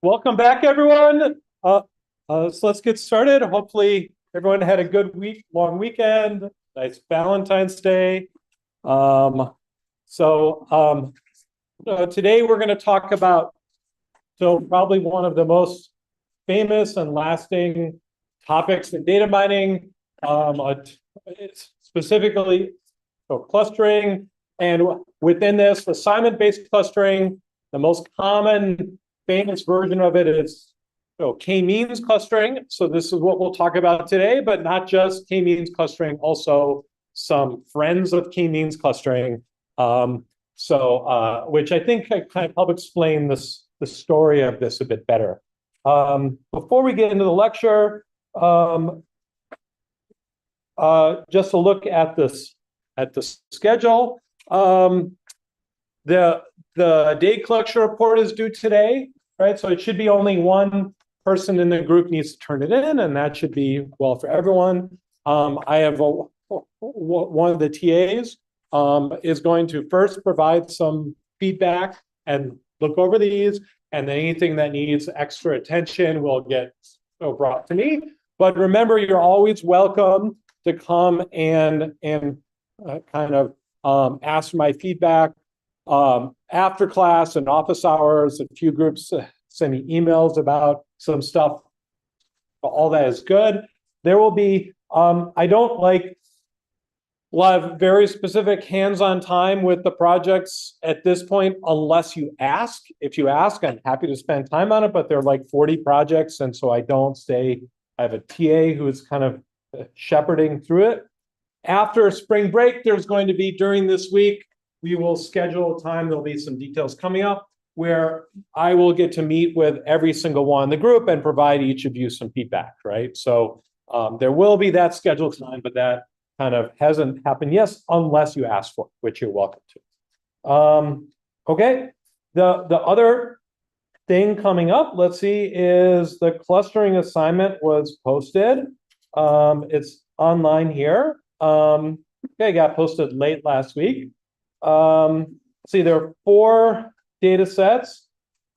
Welcome back, everyone. So let's get started. Hopefully, everyone had a good long weekend. Nice Valentine's Day. Today we're going to talk about probably one of the most famous and lasting topics in data mining, specifically clustering, and within this, assignment-based clustering. The most common famous version of it is k-means clustering. So this is what we'll talk about today, but not just k-means clustering, also some friends of k-means clustering. Which I think I kind of help explain the story of this a bit better. Before we get into the lecture, just to look at the schedule. The day collection report is due today, right? So it should be only one person in the group needs to turn it in, and that should be well for everyone. I have one of the TAs is going to first provide some feedback and look over these, and then anything that needs extra attention will get brought to me. But remember, you're always welcome to come and ask for my feedback after class and office hours. A few groups send me emails about some stuff. All that is good. There will be, I don't like a lot of very specific hands-on time with the projects at this point, unless you ask. If you ask, I'm happy to spend time on it, but there are like 40 projects, and so I don't stay. I have a TA who is kind of shepherding through it. After spring break, there's going to be, during this week, we will schedule time. There'll be some details coming up where I will get to meet with every single one in the group and provide each of you some feedback, right? So there will be that scheduled time, but that kind of hasn't happened yet, unless you ask for it, which you're welcome to. Okay, the other thing coming up, let's see, is the clustering assignment was posted. It's online here. Okay, got posted late last week. See, there are 4 data sets.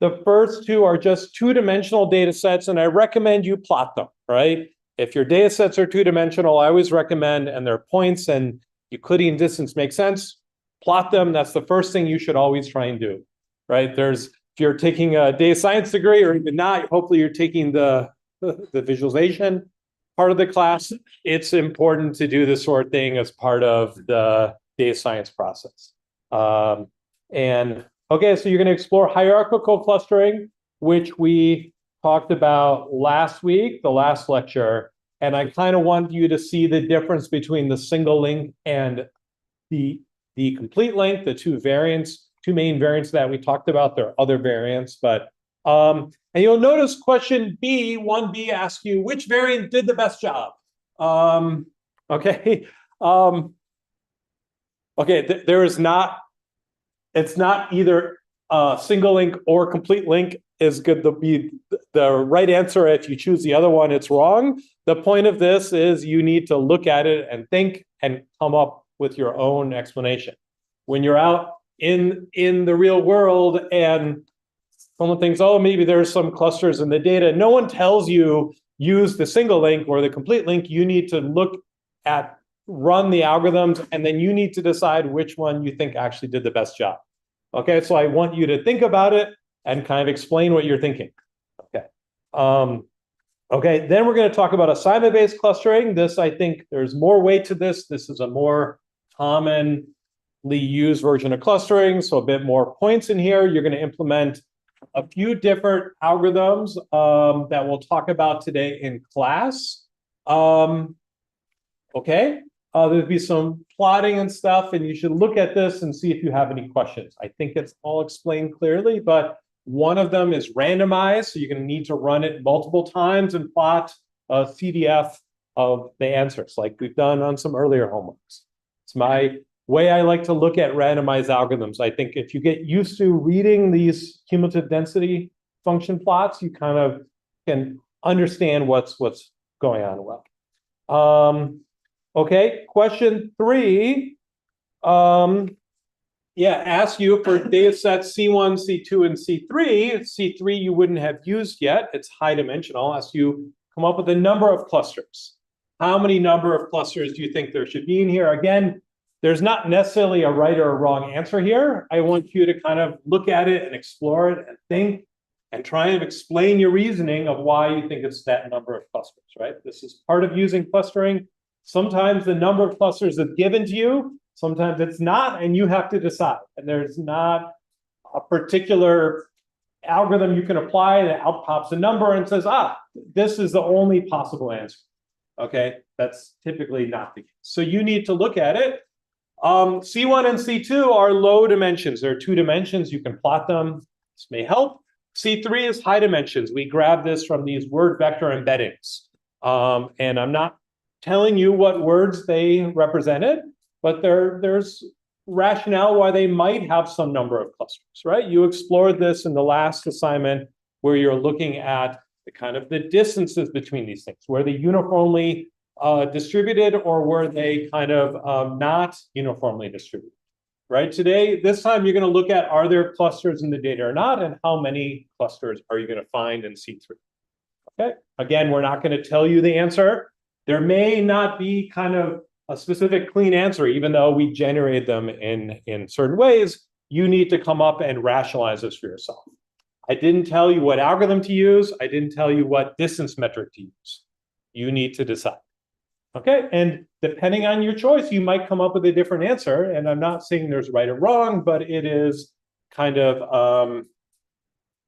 The first 2 are just 2-dimensional data sets, and I recommend you plot them, right? If your data sets are 2-dimensional, I always recommend, and their points and Euclidean distance make sense, plot them. That's the first thing you should always try and do, right? If you're taking a data science degree, or even not, hopefully you're taking the visualization part of the class. It's important to do this sort of thing as part of the data science process. Okay, so you're going to explore hierarchical clustering, which we talked about last week, the last lecture, and I kind of want you to see the difference between the single link and the complete link, the two main variants that we talked about. There are other variants, but and you'll notice question B, 1B asks you which variant did the best job. Okay. Okay, there is not, it's not either single link or complete link is good to be the right answer. If you choose the other one, it's wrong. The point of this is you need to look at it and think and come up with your own explanation. When you're out in the real world and someone thinks, oh, maybe there's some clusters in the data, no one tells you use the single link or the complete link. You need to run the algorithms, and then you need to decide which one you think actually did the best job. Okay, so I want you to think about it and kind of explain what you're thinking. Okay. Okay, then we're going to talk about assignment-based clustering. This, I think there's more weight to this. This is a more commonly used version of clustering, so a bit more points in here. You're going to implement a few different algorithms that we'll talk about today in class. Okay, there'll be some plotting and stuff, and you should look at this and see if you have any questions. I think it's all explained clearly, but one of them is randomized, so you're going to need to run it multiple times and plot a CDF of the answers, like we've done on some earlier homeworks. It's my way I like to look at randomized algorithms. I think if you get used to reading these cumulative density function plots, you kind of can understand what's going on well. Okay, question 3. Ask you for data sets C1, C2, and C3. C3 you wouldn't have used yet. It's high dimensional. Ask you come up with a number of clusters. How many number of clusters do you think there should be in here? Again, there's not necessarily a right or a wrong answer here. I want you to kind of look at it and explore it and think and try and explain your reasoning of why you think it's that number of clusters, right? This is part of using clustering. Sometimes the number of clusters is given to you, sometimes it's not, and you have to decide. And there's not a particular algorithm you can apply that out pops a number and says, this is the only possible answer. Okay, that's typically not the case. So you need to look at it. C1 and C2 are low dimensions. There are 2 dimensions. You can plot them. This may help. C3 is high dimensions. We grab this from these word vector embeddings. And I'm not telling you what words they represented, but there's rationale why they might have some number of clusters, right? You explored this in the last assignment where you're looking at the kind of the distances between these things. Were they uniformly distributed, or were they kind of not uniformly distributed, right? Today, this time you're going to look at, are there clusters in the data or not, and how many clusters are you going to find in C3? Okay, again, we're not going to tell you the answer. There may not be kind of a specific clean answer, even though we generate them in certain ways. You need to come up and rationalize this for yourself. I didn't tell you what algorithm to use. I didn't tell you what distance metric to use. You need to decide. Okay, and depending on your choice, you might come up with a different answer. And I'm not saying there's right or wrong, but it is kind of,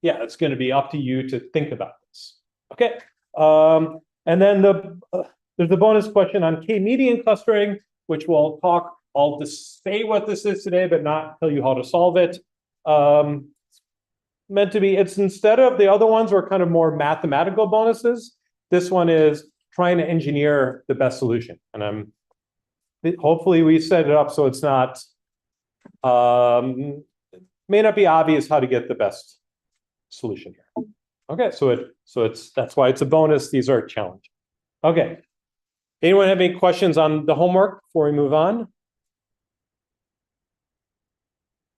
it's going to be up to you to think about this. Okay, and then there's a bonus question on k-median clustering, which we'll talk. I'll just say what this is today, but not tell you how to solve it. Meant to be, it's instead of the other ones were kind of more mathematical bonuses. This one is trying to engineer the best solution. And hopefully we set it up so it's not, may not be obvious how to get the best solution here. Okay, that's why it's a bonus. These are challenging. Okay. Anyone have any questions on the homework before we move on?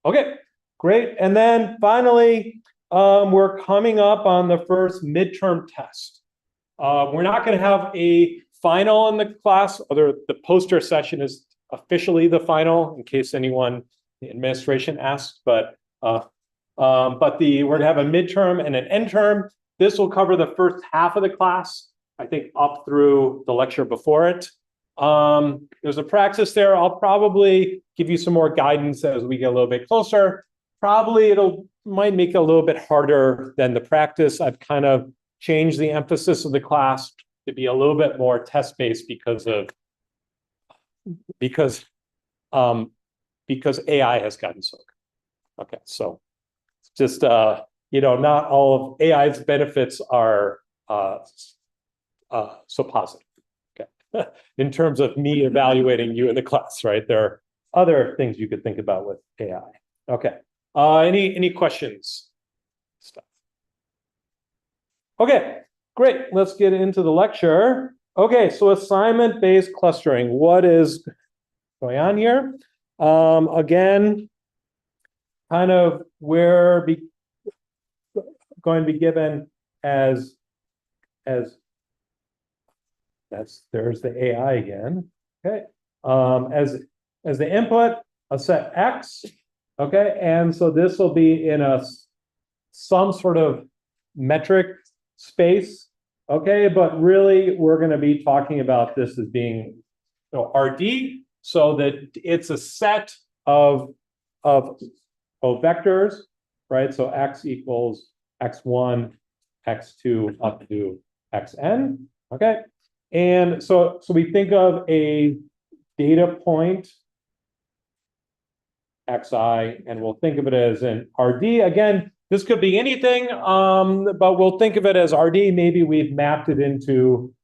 Okay, great. And then finally, we're coming up on the first midterm test. We're not going to have a final in the class, although the poster session is officially the final, in case anyone in the administration asks. But we're going to have a midterm and an end term. This will cover the first half of the class, I think, up through the lecture before it. There's a praxis there. I'll probably give you some more guidance as we get a little bit closer. Probably might make it a little bit harder than the practice. I've kind of changed the emphasis of the class to be a little bit more test-based because AI has gotten so good. Okay, so just not all of AI's benefits are so positive. Okay, in terms of me evaluating you in the class, right? There are other things you could think about with AI. Okay. Any questions? Stuff. Okay, great. Let's get into the lecture. Okay, so assignment-based clustering. What is going on here? Again, kind of we're going to be given as there's the AI again. Okay, as the input, a set X. Okay, and so this will be in some sort of metric space. Okay, but really we're going to be talking about this as being RD, so that it's a set of vectors, right? So X equals X1, X2 up to Xn. Okay, And so we think of a data point xi, and we'll think of it as an RD. Again, this could be anything, but we'll think of it as RD. Maybe we've mapped it into,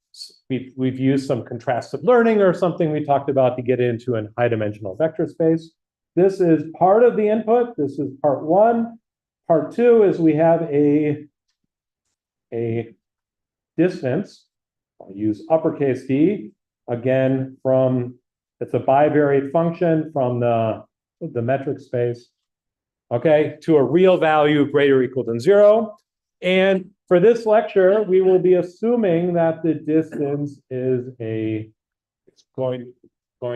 we've used some contrastive learning or something we talked about to get into a high-dimensional vector space. This is part of the input. This is part one. Part two is we have a distance. I'll use uppercase D, again, it's a bivariate function from the metric space, okay, to a real value greater or equal than 0. And for this lecture, we will be assuming that the distance is it's going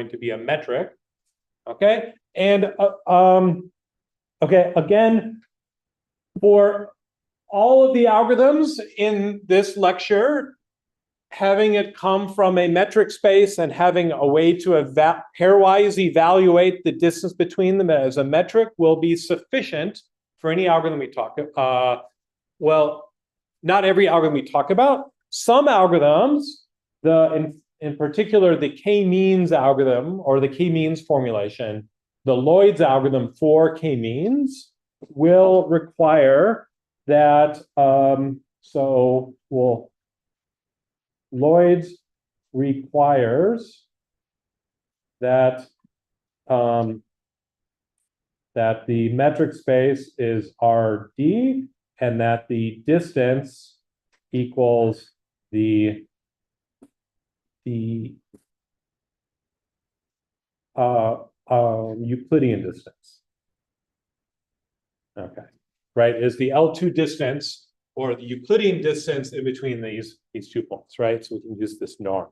to be a metric, okay? And okay, again, for all of the algorithms in this lecture, having it come from a metric space and having a way to pairwise evaluate the distance between them as a metric will be sufficient for any algorithm we talk about. Well, not every algorithm we talk about. Some algorithms, in particular the k-means algorithm or the k-means formulation, the Lloyds algorithm for k-means will require that, Lloyds requires that that the metric space is RD and that the distance equals the Euclidean distance. Okay, right, is the L2 distance or the Euclidean distance in between these two points, right? So we can use this norm.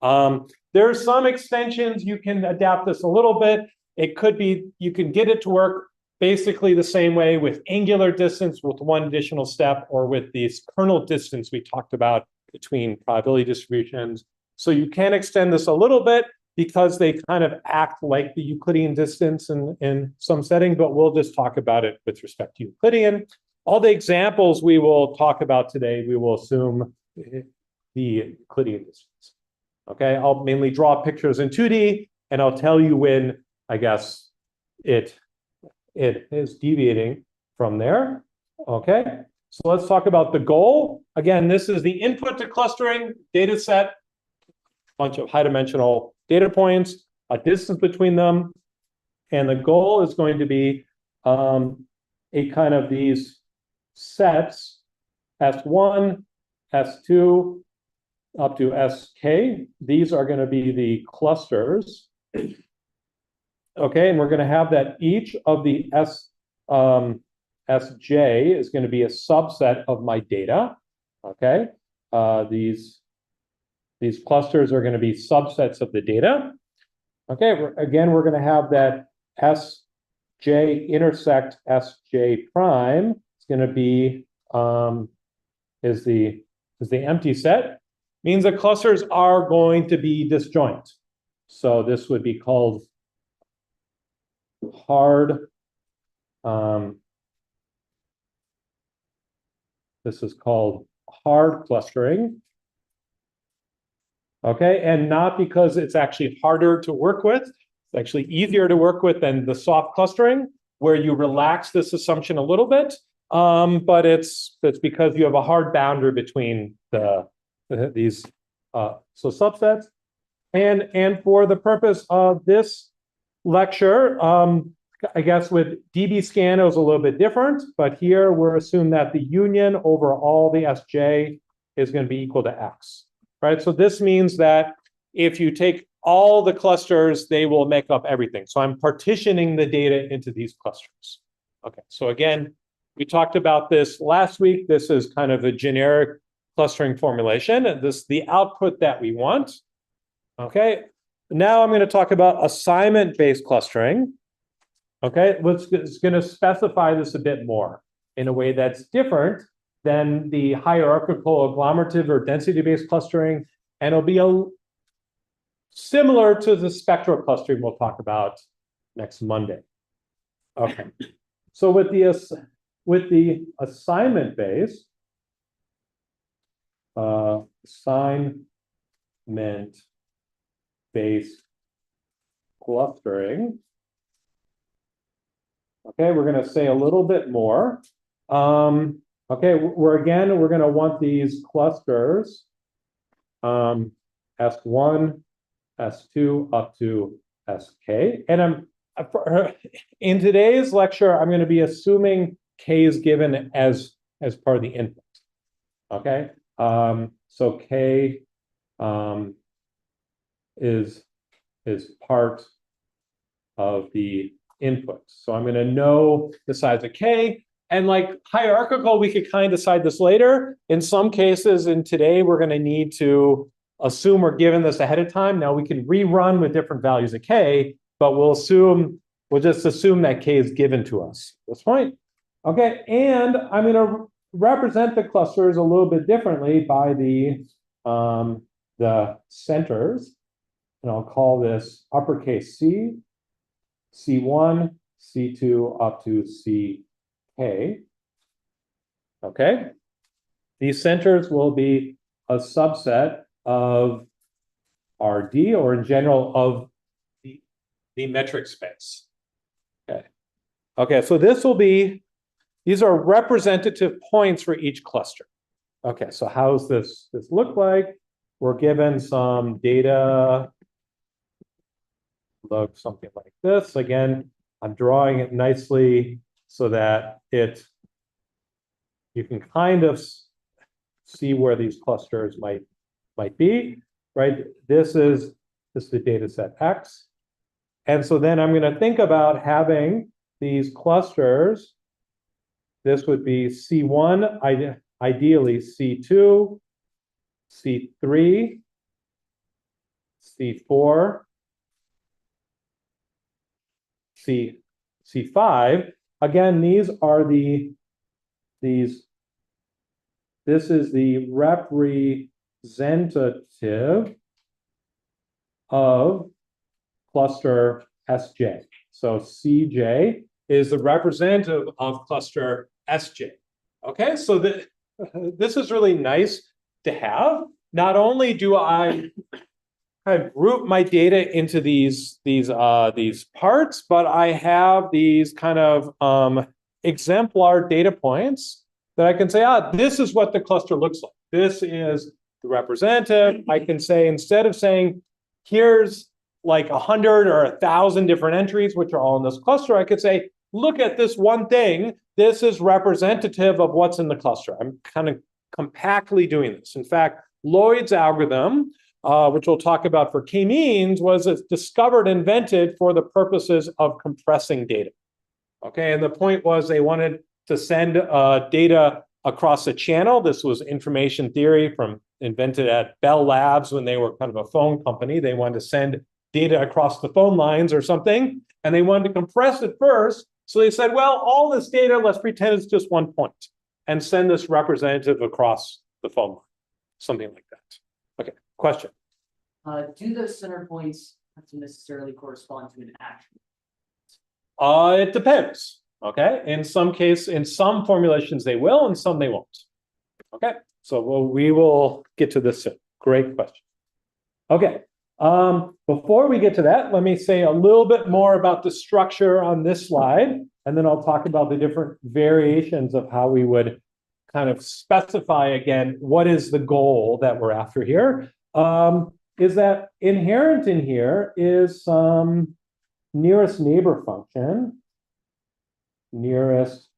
There are some extensions. You can adapt this a little bit. It could be, you can get it to work basically the same way with angular distance with one additional step or with this kernel distance we talked about between probability distributions. So you can extend this a little bit because they kind of act like the Euclidean distance in some setting, but we'll just talk about it with respect to Euclidean. All the examples we will talk about today, we will assume the Euclidean distance. Okay, I'll mainly draw pictures in 2D, and I'll tell you when, I guess, it is deviating from there. Okay, so let's talk about the goal. Again, this is the input to clustering data set, bunch of high-dimensional data points, a distance between them, and the goal is going to be a kind of these sets, S1, S2, up to SK. These are going to be the clusters. Okay, and we're going to have that each of the SJ is going to be a subset of my data. Okay, these clusters are going to be subsets of the data. Okay, again, we're going to have that SJ intersect SJ prime. It's going to be is the empty set, means that clusters are going to be disjoint. So this would be called hard. This is called hard clustering. Okay, and not because it's actually harder to work with. It's actually easier to work with than the soft clustering, where you relax this assumption a little bit. But it's because you have a hard boundary between these so subsets. And for the purpose of this lecture, I guess with dbScan it was a little bit different, but here we're assuming that the union over all the SJ is going to be equal to X, right? So this means that if you take all the clusters, they will make up everything. So I'm partitioning the data into these clusters. Okay, so again, we talked about this last week. This is kind of a generic clustering formulation. This is the output that we want. Okay, now I'm going to talk about assignment-based clustering. Okay, it's going to specify this a bit more in a way that's different than the hierarchical agglomerative or density-based clustering, and it'll be similar to the spectral clustering we'll talk about next Monday. Okay, so with the assignment-based, based clustering. Okay, we're going to say a little bit more. Okay, we're going to want these clusters S1, S2 up to Sk. And in today's lecture, I'm going to be assuming K is given as part of the input. Okay, so K is part of the input. So I'm going to know the size of K. And like hierarchical, we could kind of decide this later. In some cases, in today, we're going to need to assume we're given this ahead of time. Now we can rerun with different values of K, but we'll just assume that K is given to us at this point. Okay, and I'm going to represent the clusters a little bit differently by the centers. And I'll call this uppercase C, C1, C2 up to CK. Okay. These centers will be a subset of RD, or in general of the metric space. Okay. Okay, so these are representative points for each cluster. Okay, so how's this look like? We're given some data, look something like this. Again, I'm drawing it nicely so that you can kind of see where these clusters might be, right? This is the data set X. And so then I'm going to think about having these clusters. This would be C1, ideally C2, C3, C4, C5. Again, these are this is the representative of cluster Sj. So Cj is the representative of cluster Sj. Okay, so this is really nice to have. Not only do I group my data into these parts, but I have these kind of exemplar data points that I can say, this is what the cluster looks like. This is the representative. I can say, instead of saying, here's like 100 or 1,000 different entries, which are all in this cluster, I could say, look at this one thing. This is representative of what's in the cluster. I'm kind of compactly doing this. In fact, Lloyd's algorithm, which we'll talk about for k-means, was discovered, invented for the purposes of compressing data. Okay, and the point was they wanted to send data across a channel. This was information theory invented at Bell Labs when they were kind of a phone company. They wanted to send data across the phone lines or something, and they wanted to compress it first. So they said, well, all this data, let's pretend it's just one point and send this representative across the phone line, something like that. Okay, question. Do those center points have to necessarily correspond to an action? It depends. Okay, in some formulations they will, and some they won't. Okay, so we will get to this soon. Great question. Okay, before we get to that, let me say a little bit more about the structure on this slide, and then I'll talk about the different variations of how we would kind of specify again what is the goal that we're after here. Is that inherent in here is some nearest neighbor function. Nearest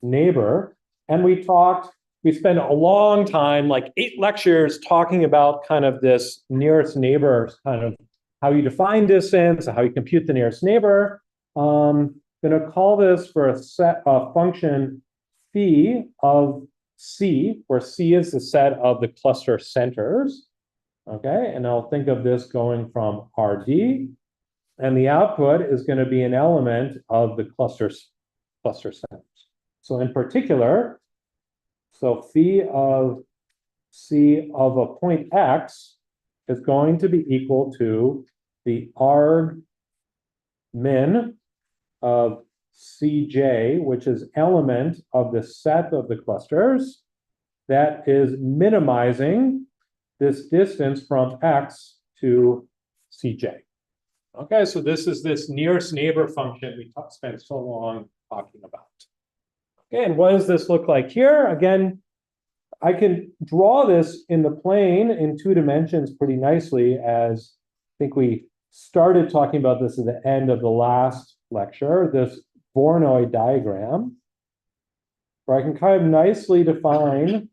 neighbor. And we spent a long time, like 8 lectures, talking about kind of this nearest neighbor, kind of how you define distance, how you compute the nearest neighbor. I'm going to call this for a function phi of C, where C is the set of the cluster centers. Okay, and I'll think of this going from RD. And the output is going to be an element of the cluster centers. So in particular, so phi of C of a point X is going to be equal to the arg min of Cj, which is element of the set of the clusters, that is minimizing this distance from X to Cj. Okay, so this is this nearest neighbor function we spent so long talking about. Okay, and what does this look like here? Again, I can draw this in the plane in 2 dimensions pretty nicely, as I think we started talking about this at the end of the last lecture, this Voronoi diagram, where I can kind of nicely define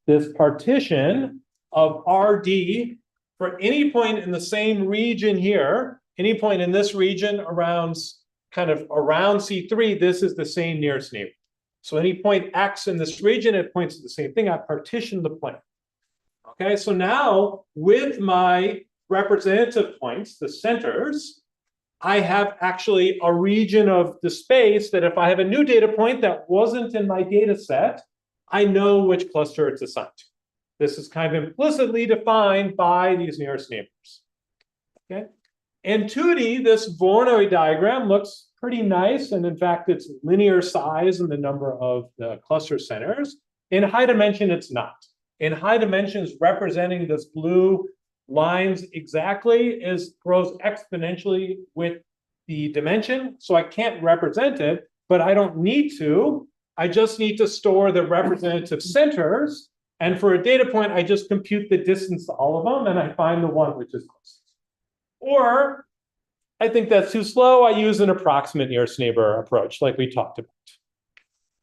this partition of RD for any point in the same region here, any point in this region around, kind of around C3, this is the same nearest neighbor. So any point X in this region, it points to the same thing. I partitioned the plane. Okay, so now with my representative points, the centers, I have actually a region of the space that if I have a new data point that wasn't in my data set, I know which cluster it's assigned to. This is kind of implicitly defined by these nearest neighbors. Okay, in 2D, this Voronoi diagram looks pretty nice, and in fact, it's linear size in the number of the cluster centers. In high dimension, it's not. In high dimensions, representing this blue lines exactly grows exponentially with the dimension, so I can't represent it, but I don't need to. I just need to store the representative centers, and for a data point, I just compute the distance to all of them, and I find the one which is closest. Or I think that's too slow. I use an approximate nearest neighbor approach, like we talked about.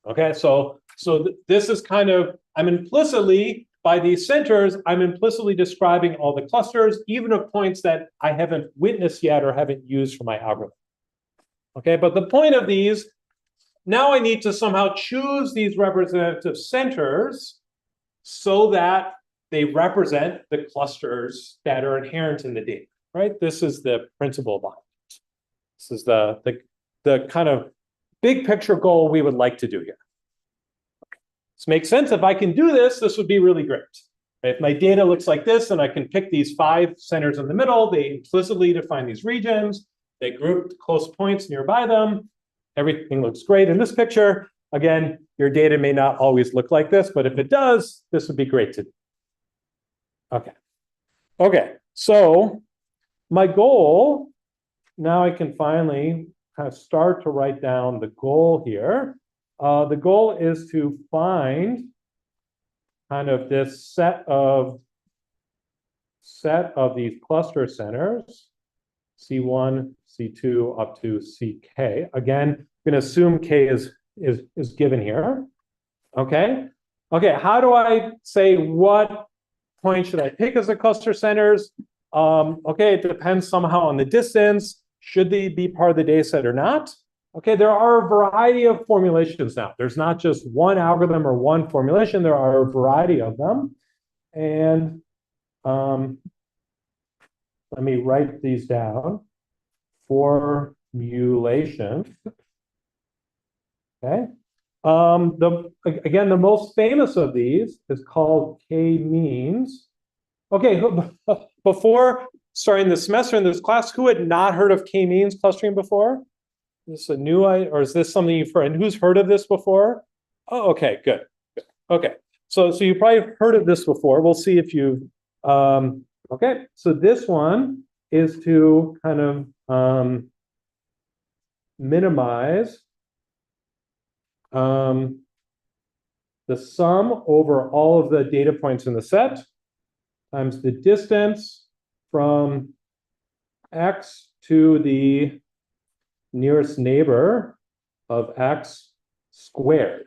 Okay, so this is kind of, I'm implicitly, by these centers, I'm implicitly describing all the clusters, even of points that I haven't witnessed yet or haven't used for my algorithm. Okay, but the point of these, now I need to somehow choose these representative centers so that they represent the clusters that are inherent in the data, right? This is the principle behind it. This is the kind of big picture goal we would like to do here. This makes sense. If I can do this, this would be really great. If my data looks like this, and I can pick these 5 centers in the middle, they implicitly define these regions, they group close points nearby them, everything looks great in this picture. Again, your data may not always look like this, but if it does, this would be great to do. Okay, so my goal, now I can finally kind of start to write down the goal here. The goal is to find kind of this set of these cluster centers, C1, C2, up to CK. Again, I'm going to assume K is given here. Okay. How do I say what point should I pick as the cluster centers? It depends somehow on the distance. Should they be part of the data set or not? Okay, there are a variety of formulations now. There's not just one algorithm or one formulation. There are a variety of them. And let me write these down. Formulation. Okay. Again, the most famous of these is called k-means. Okay, before starting the semester in this class, who had not heard of k-means clustering before? Is this a new, or is this something you've heard? And who's heard of this before? Oh, okay, good. Okay, so you probably heard of this before. We'll see if you. Okay, so this one is to kind of minimize the sum over all of the data points in the set times the distance from X to the nearest neighbor of X squared.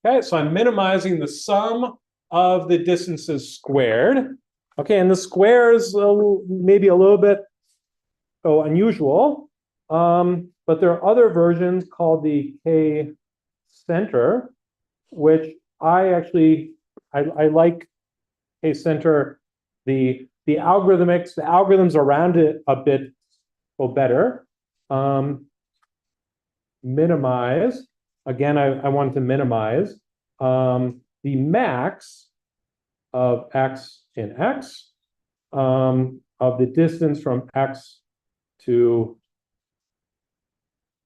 Okay, so I'm minimizing the sum of the distances squared. Okay, and the square is maybe a little bit unusual, but there are other versions called the k-center, which I like k-center. The algorithms around it a bit better. Minimize, again, I want to minimize the max of X in X of the distance from X to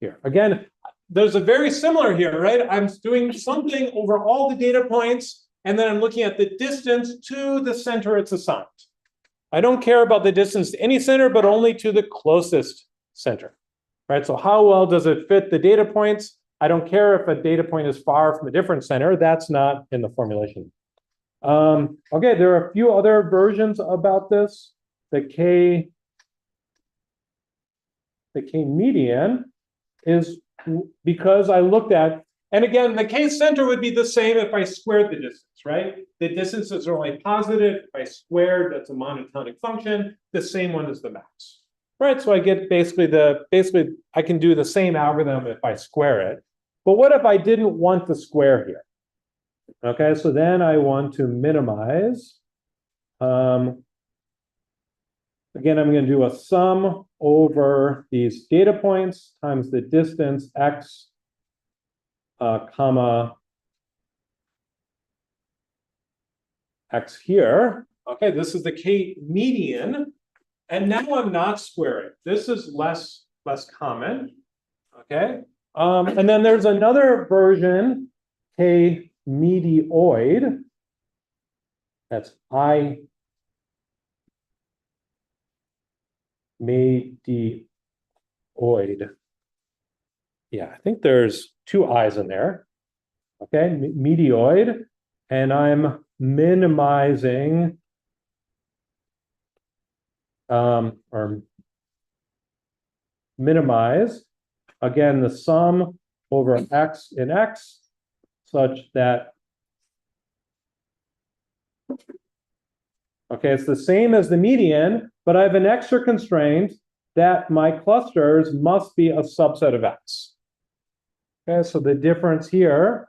here. Again, there's a very similar here, right? I'm doing something over all the data points. and then I'm looking at the distance to the center it's assigned. I don't care about the distance to any center, but only to the closest center, right? So how well does it fit the data points? I don't care if a data point is far from a different center. That's not in the formulation. Okay, there are a few other versions about this. The k-median is because I looked at, and again, the k-center would be the same if I squared the distance, right? The distances are only positive. If I squared, that's a monotonic function, the same one as the max, right? So I get basically I can do the same algorithm if I square it. But what if I didn't want to square here? Okay, so then I want to minimize. Again, I'm going to do a sum over these data points times the distance x, comma, x here. Okay, this is the k-median. And now I'm not squaring. This is less common. Okay, and then there's another version, k-medioid. That's medioid. Yeah, I think there's two I's in there. Okay, medioid, and I'm minimizing or minimize again the sum over x in x such that okay, it's the same as the median, but I have an extra constraint that my clusters must be a subset of x. Okay, so the difference here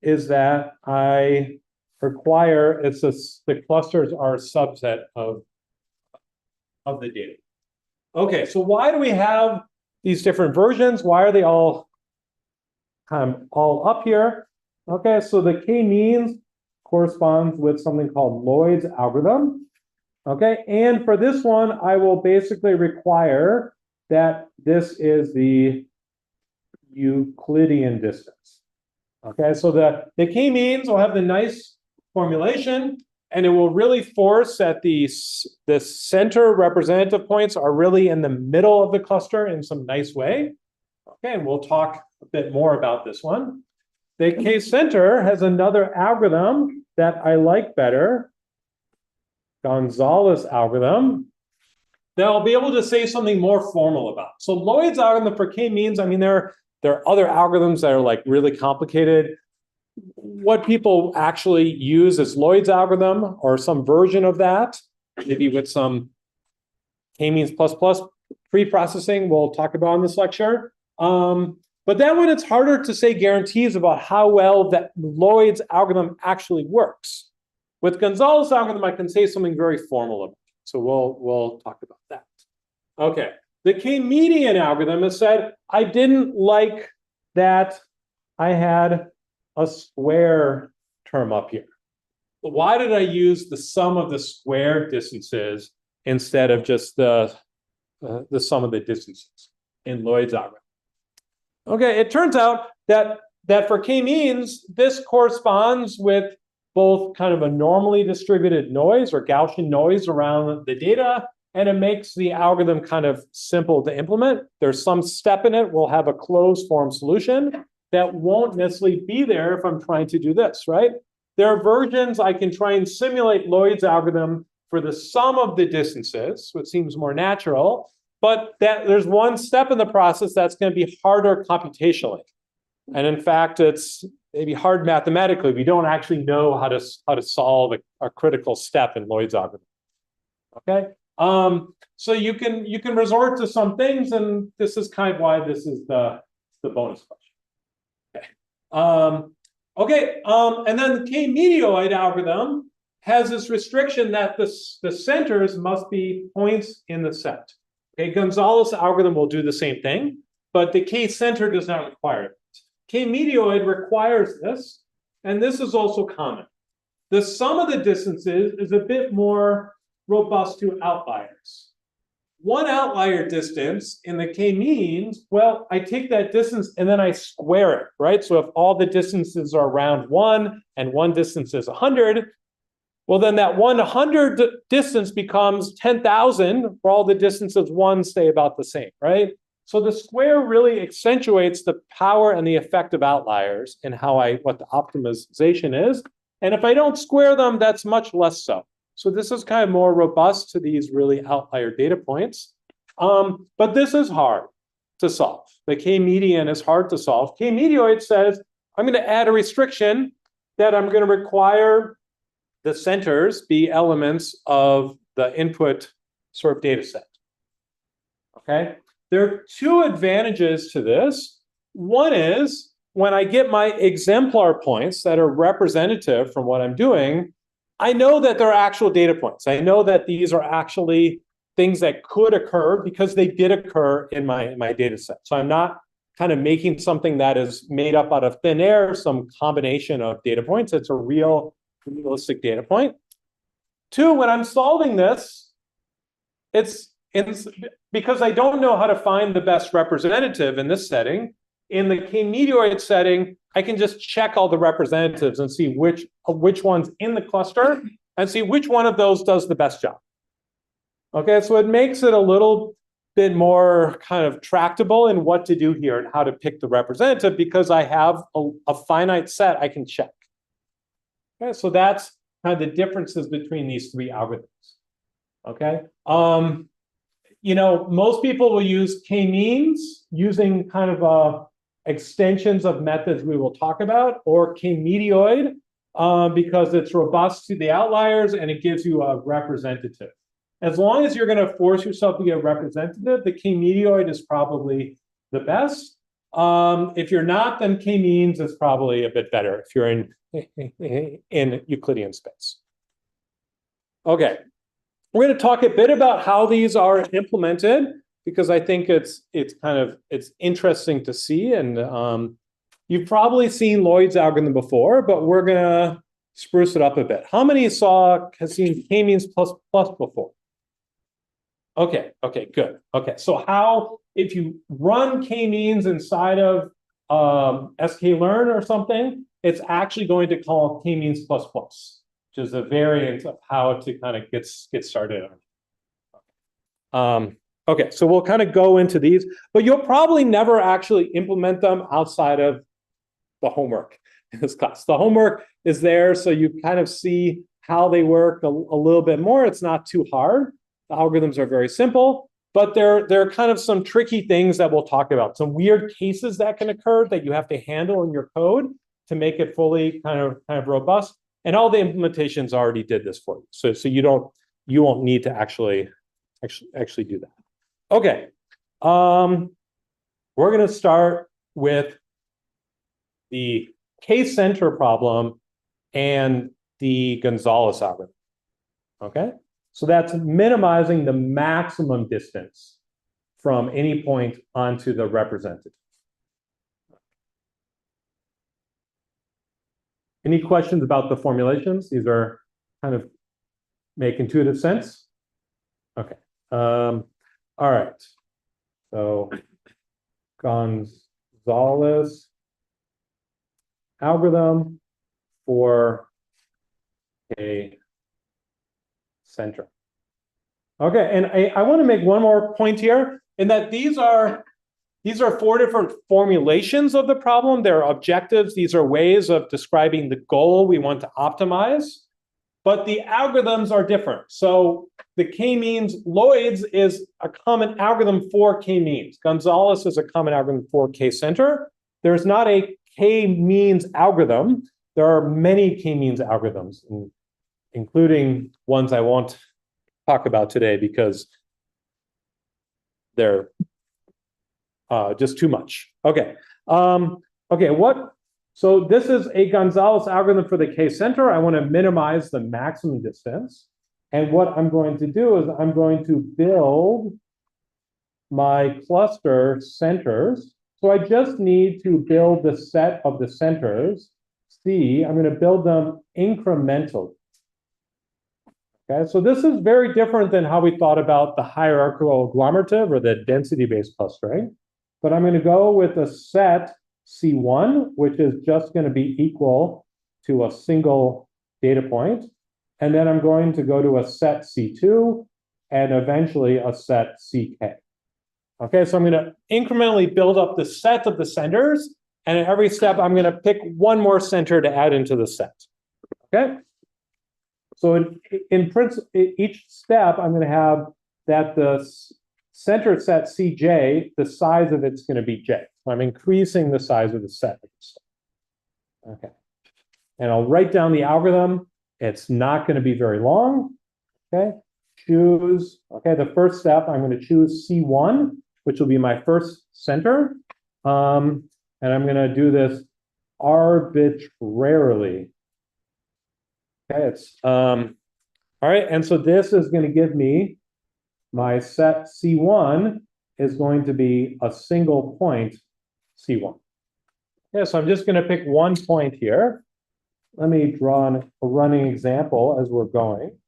is that I require the clusters are a subset of the data. Okay, so why do we have these different versions? Why are they all up here? Okay, so the k-means corresponds with something called Lloyd's algorithm. Okay, and for this one, I will basically require that this is the Euclidean distance. Okay, so the k-means will have the nice formulation, and it will really force that the center representative points are really in the middle of the cluster in some nice way. Okay, and we'll talk a bit more about this one. The k-center has another algorithm that I like better, Gonzalez algorithm, that I'll be able to say something more formal about. So Lloyd's algorithm for k-means, I mean, there are other algorithms that are like really complicated. What people actually use is Lloyd's algorithm or some version of that, maybe with some k-means plus pre-processing we'll talk about in this lecture. But that one, it's harder to say guarantees about how well that Lloyd's algorithm actually works. With Gonzalez algorithm, I can say something very formal about it. So we'll talk about that. Okay, the k-median algorithm has said, I didn't like that I had a square term up here. But why did I use the sum of the square distances instead of just the sum of the distances in Lloyd's algorithm? Okay, it turns out that for k-means, this corresponds with both kind of a normally distributed noise or Gaussian noise around the data, and it makes the algorithm kind of simple to implement. There's some step in it. We'll have a closed form solution that won't necessarily be there if I'm trying to do this, right? There are versions I can try and simulate Lloyd's algorithm for the sum of the distances, which seems more natural, but there's one step in the process that's going to be harder computationally. And in fact, it's maybe hard mathematically. We don't actually know how to solve a critical step in Lloyd's algorithm. Okay, so you can resort to some things, and this is kind of why this is the bonus question. Okay, and then the k-medioid algorithm has this restriction that the centers must be points in the set. Okay, Gonzalez algorithm will do the same thing, but the k-center does not require it. K-medioid requires this, and this is also common. The sum of the distances is a bit more robust to outliers. one outlier distance in the k-means, well, I take that distance and then I square it, right? So if all the distances are around 1 and one distance is 100, well, then that 100 distance becomes 10,000 for all the distances 1 stay about the same, right? So the square really accentuates the power and the effect of outliers and what the optimization is. And if I don't square them, that's much less so. So this is kind of more robust to these really outlier data points. But this is hard to solve. The k-median is hard to solve. K-medioid says, I'm going to add a restriction that I'm going to require the centers be elements of the input sort of data set. Okay? There are two advantages to this. One is when I get my exemplar points that are representative from what I'm doing, I know that they're actual data points. I know that these are actually things that could occur because they did occur in my data set. So I'm not kind of making something that is made up out of thin air, some combination of data points. It's a realistic data point. Two, when I'm solving this, it's because I don't know how to find the best representative in this setting. In the k-medioid setting, I can just check all the representatives and see which one's in the cluster and see which one of those does the best job. Okay, so it makes it a little bit more kind of tractable in what to do here and how to pick the representative because I have a finite set I can check. Okay, so that's kind of the differences between these three algorithms. Okay, most people will use k-means using kind of extensions of methods we will talk about, or k-medioid because it's robust to the outliers and it gives you a representative. As long as you're going to force yourself to get a representative, the k-medioid is probably the best. If you're not, then k-means is probably a bit better if you're in Euclidean space. Okay, we're going to talk a bit about how these are implemented because I think it's interesting to see, and you've probably seen Lloyd's algorithm before, but we're going to spruce it up a bit. How many has seen k-means plus before? Okay, good. Okay, so if you run k-means inside of sklearn or something, it's actually going to call k-means plus, which is a variant of how to kind of get started on. Okay, so we'll kind of go into these, but you'll probably never actually implement them outside of the homework in this class. The homework is there, so you kind of see how they work a little bit more. It's not too hard. The algorithms are very simple, but there are kind of some tricky things that we'll talk about. Some weird cases that can occur that you have to handle in your code to make it fully kind of robust. And all the implementations already did this for you. So you won't need to actually do that. Okay. We're going to start with the k-center problem and the Gonzalez algorithm. Okay. So that's minimizing the maximum distance from any point onto the representative. Any questions about the formulations? These are kind of make intuitive sense. Okay. All right. So Gonzalez algorithm for a center. Okay, and I want to make one more point here, in that these are 4 different formulations of the problem. They're objectives. These are ways of describing the goal we want to optimize, but the algorithms are different. So the k-means, Lloyds is a common algorithm for k-means. Gonzalez is a common algorithm for k-center. There's not a k-means algorithm. There are many k-means algorithms, including ones I won't talk about today because they're just too much. Okay. So this is a Gonzalez algorithm for the k-center. I want to minimize the maximum distance. And what I'm going to do is I'm going to build my cluster centers. So I just need to build the set of the centers. I'm going to build them incrementally. Okay, so this is very different than how we thought about the hierarchical agglomerative or the density-based clustering. But I'm going to go with a set C1, which is just going to be equal to a single data point. And then I'm going to go to a set C2 and eventually a set CK. Okay, so I'm going to incrementally build up the set of the centers. And at every step, I'm going to pick one more center to add into the set. Okay. So in principle, each step, I'm going to have that the center set CJ, the size of it's going to be J. So I'm increasing the size of the set. Okay. And I'll write down the algorithm. It's not going to be very long. Okay. Choose, okay, the first step, I'm going to choose C1, which will be my first center. And I'm going to do this arbitrarily. Okay, it's all right, and so this is going to give me my set C1 is going to be a single point C1. Yeah, so I'm just going to pick one point here. Let me draw a running example as we're going.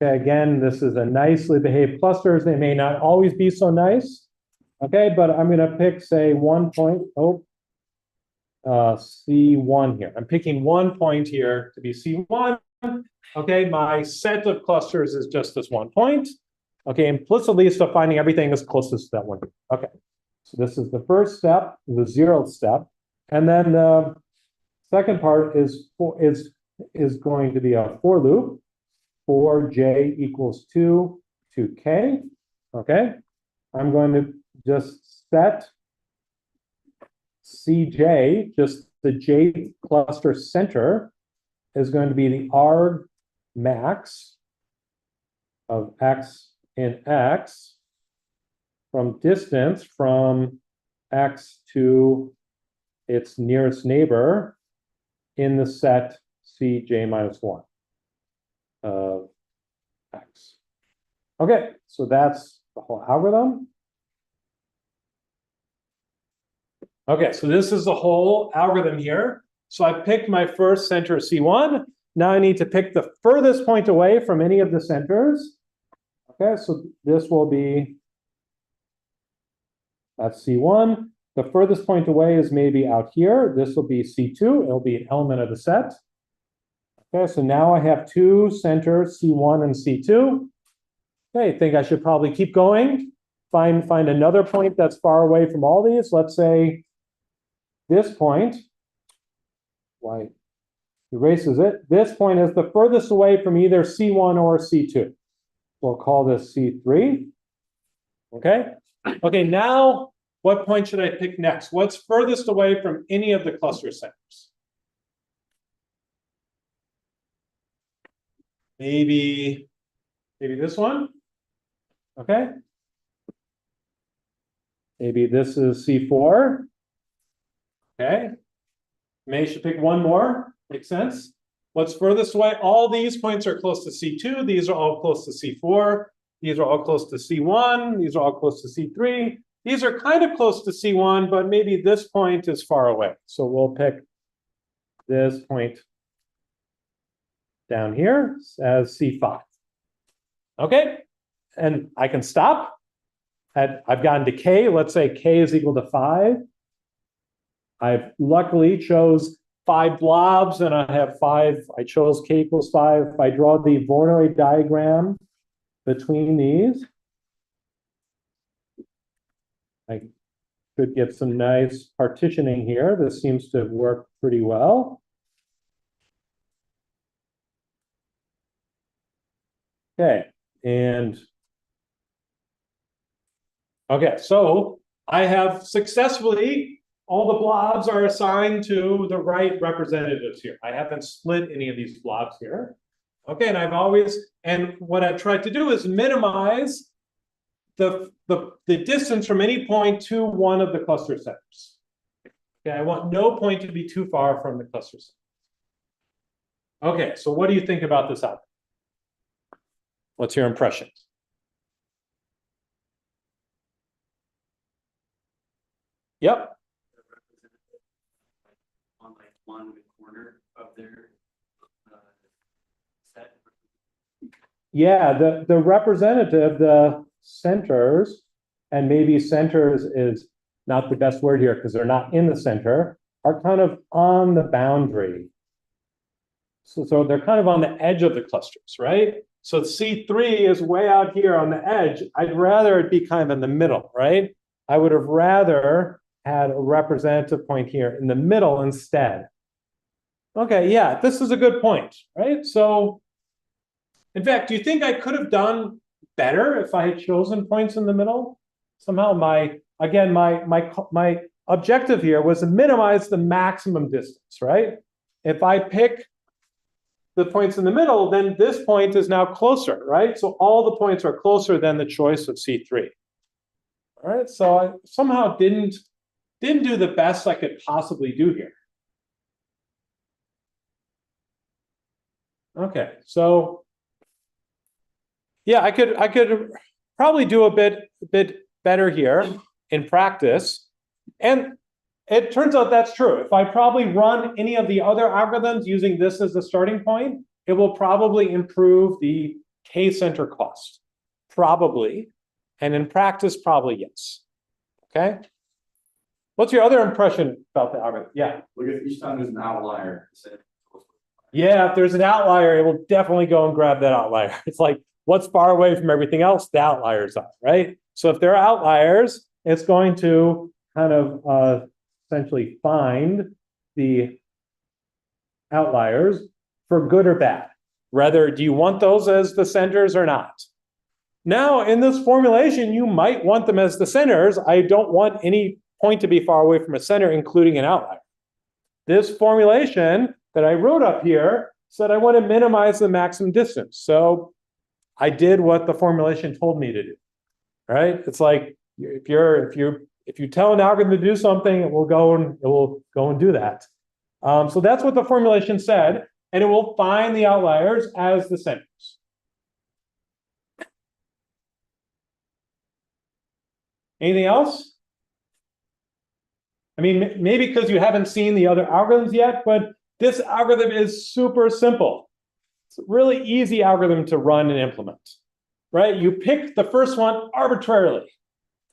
Okay, again, this is a nicely behaved clusters. They may not always be so nice. Okay, but I'm going to pick, say, one point, C1 here. I'm picking one point here to be C1. Okay, my set of clusters is just this one point. Okay, implicitly, so finding everything as closest to that one. Okay, so this is the first step, the 0th step. And then the second part is going to be a for loop for j equals 2 to k. Okay, I'm going to just set Cj, just the J cluster center, is going to be the arg max of x in x from distance from x to its nearest neighbor in the set Cj minus 1 of x. Okay, so that's the whole algorithm. Okay, so this is the whole algorithm here. So I picked my first center C1. Now I need to pick the furthest point away from any of the centers. Okay, so this will be, that's C1. The furthest point away is maybe out here. This will be C2. It'll be an element of the set. Okay, so now I have two centers, C1 and C2. Okay, I think I should probably keep going. Find another point that's far away from all these. Let's say this point, why erases it. This point is the furthest away from either C1 or C2. We'll call this C3. Okay. Okay, now what point should I pick next? What's furthest away from any of the cluster centers? Maybe this one. Okay. Maybe this is C4. Okay. Maybe I should pick one more. Makes sense. What's furthest away? All these points are close to C2. These are all close to C4. These are all close to C1. These are all close to C3. These are kind of close to C1, but maybe this point is far away. So we'll pick this point down here as C5. Okay. And I can stop. I've gotten to K. Let's say K is equal to 5. I've luckily chose 5 blobs, and I have 5. I chose K equals 5. If I draw the Voronoi diagram between these, I could get some nice partitioning here. This seems to work pretty well. Okay, and okay, so I have successfully, all the blobs are assigned to the right representatives here. I haven't split any of these blobs here. Okay, and what I've tried to do is minimize the distance from any point to one of the cluster centers. Okay, I want no point to be too far from the cluster center. Okay, so what do you think about this algorithm? What's your impressions? Yep. On like one corner of their set. Yeah, the representative, the centers, and maybe centers is not the best word here because they're not in the center, are kind of on the boundary. So they're kind of on the edge of the clusters, right? So C3 is way out here on the edge. I'd rather it be kind of in the middle, right? I would have rather had a representative point here in the middle instead. Okay, yeah, this is a good point, right? So, in fact, do you think I could have done better if I had chosen points in the middle? Somehow my objective here was to minimize the maximum distance, right? If I pick the points in the middle, then this point is now closer, right? So all the points are closer than the choice of C3. All right, so I somehow didn't do the best I could possibly do here. Okay, so yeah, I could probably do a bit better here in practice. And it turns out that's true. If I probably run any of the other algorithms using this as the starting point, it will probably improve the k-center cost. Probably. And in practice, probably yes. Okay? What's your other impression about the algorithm? Yeah. Look at each time there's an outlier. Yeah, if there's an outlier, it will definitely go and grab that outlier. It's like, what's far away from everything else? The outliers are, right? So if there are outliers, it's going to kind of essentially find the outliers for good or bad. Rather, do you want those as the centers or not? Now, in this formulation, you might want them as the centers. I don't want any point to be far away from a center, including an outlier. This formulation that I wrote up here said I want to minimize the maximum distance. So I did what the formulation told me to do. Right? It's like if you tell an algorithm to do something, it will go and do that. So that's what the formulation said, and it will find the outliers as the centers. Anything else? I mean, maybe because you haven't seen the other algorithms yet, but this algorithm is super simple. It's a really easy algorithm to run and implement, right? You pick the first one arbitrarily.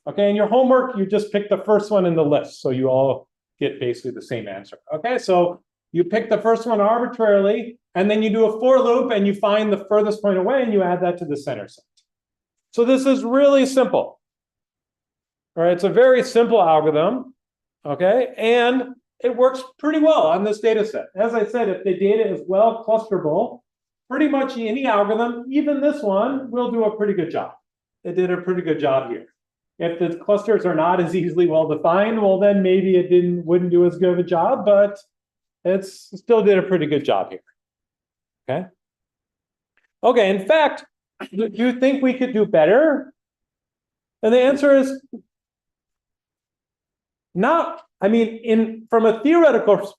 Okay, in your homework, you just pick the first one in the list, so you all get basically the same answer. Okay, so you pick the first one arbitrarily, and then you do a for loop, and you find the furthest point away, and you add that to the center set. So this is really simple. All right, it's a very simple algorithm, okay, and it works pretty well on this data set. As I said, if the data is well clusterable, pretty much any algorithm, even this one, will do a pretty good job. It did a pretty good job here. If the clusters are not as easily well defined, well, then maybe it wouldn't do as good of a job, but it still did a pretty good job here. Okay. Okay. In fact, do you think we could do better? And the answer is not. I mean, from a theoretical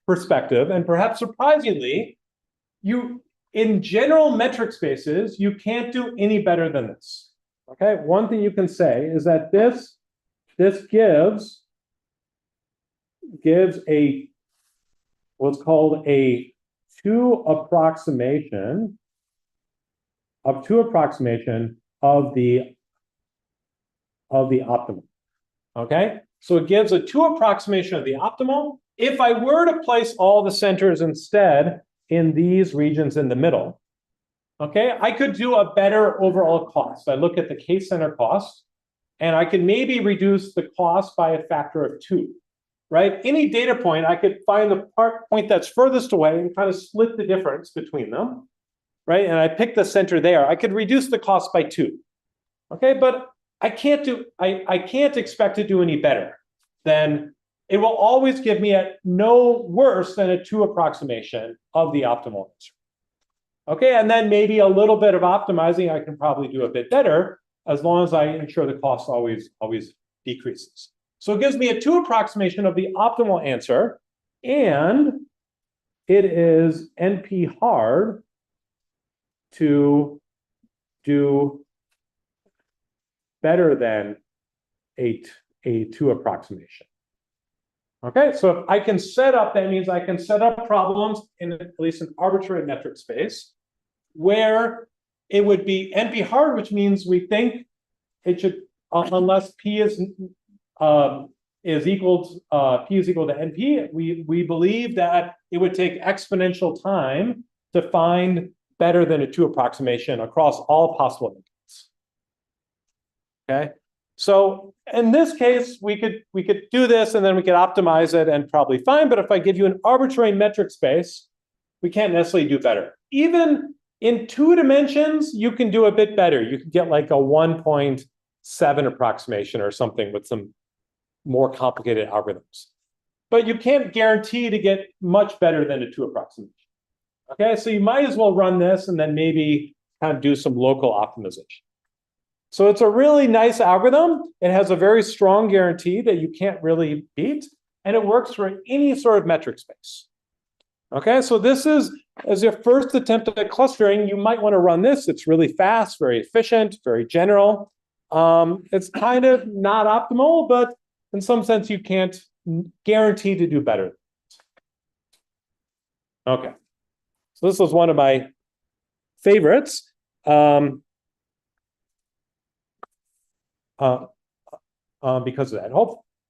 perspective, and perhaps surprisingly, in general metric spaces, you can't do any better than this. Okay, one thing you can say is that this gives a what's called a two approximation of the optimal. Okay, so it gives a two approximation of the optimal. If I were to place all the centers instead in these regions in the middle, okay, I could do a better overall cost. I look at the k-center cost, and I could maybe reduce the cost by a factor of 2, right? Any data point, I could find the point that's furthest away and kind of split the difference between them, right? And I pick the center there. I could reduce the cost by 2, okay? But I can't expect to do any better than it will always give me no worse than a 2 approximation of the optimal answer. Okay, and then maybe a little bit of optimizing I can probably do a bit better as long as I ensure the cost always decreases. So it gives me a 2 approximation of the optimal answer, and it is NP hard to do better than a a 2 approximation. Okay, so if I can set up, that means I can set up problems in at least an arbitrary metric space where it would be NP hard, which means we think it should, unless P is equal to, P is equal to NP, we believe that it would take exponential time to find better than a 2 approximation across all possible inputs. Okay, so in this case, we could do this and then we could optimize it and probably fine. But if I give you an arbitrary metric space, we can't necessarily do better. Even in 2 dimensions, you can do a bit better. You can get like a 1.7 approximation or something with some more complicated algorithms. But you can't guarantee to get much better than a 2 approximation. Okay, so you might as well run this and then maybe kind of do some local optimization. So it's a really nice algorithm. It has a very strong guarantee that you can't really beat, and it works for any sort of metric space. Okay, so this is, as your first attempt at clustering, you might want to run this. It's really fast, very efficient, very general. It's kind of not optimal, but in some sense, you can't guarantee to do better. Okay, so this was one of my favorites. Because of that.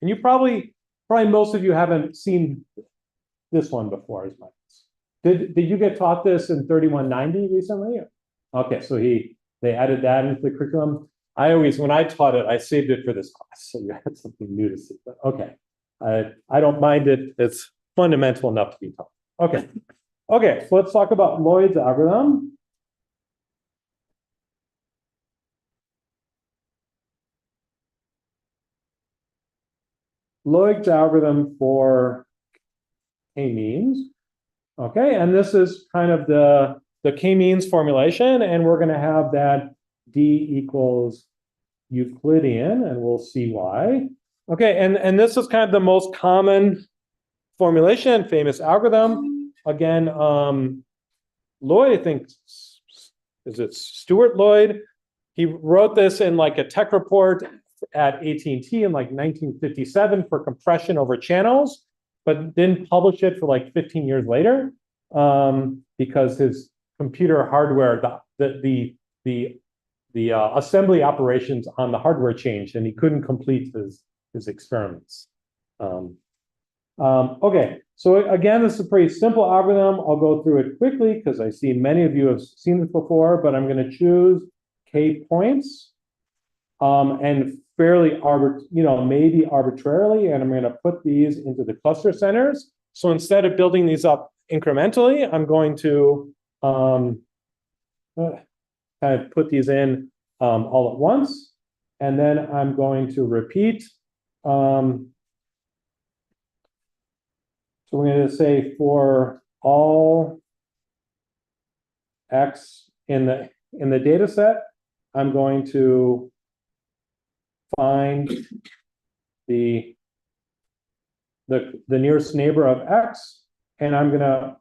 And you probably most of you haven't seen this one before as much. Did you get taught this in 3190 recently? Okay, so they added that into the curriculum. When I taught it, I saved it for this class, so you had something new to see. But okay, I don't mind it. It's fundamental enough to be taught. Okay, so let's talk about Lloyd's algorithm. Lloyd's algorithm for k-means. Okay, and this is kind of the k-means formulation, and we're going to have that d equals Euclidean, and we'll see why. Okay, and this is kind of the most common formulation, famous algorithm. Again, Lloyd, I think, is it Stuart Lloyd? He wrote this in like a tech report at AT&T in like 1957 for compression over channels, but didn't publish it for like 15 years later because his computer hardware, the assembly operations on the hardware changed, and he couldn't complete his experiments. Okay, so again, this is a pretty simple algorithm. I'll go through it quickly because I see many of you have seen this before, but I'm going to choose k points and fairly maybe arbitrarily, and I'm going to put these into the cluster centers. So instead of building these up incrementally, I'm going to kind of put these in all at once, and then I'm going to repeat. So we're going to say for all x in the data set, I'm going to find the nearest neighbor of x, and I'm gonna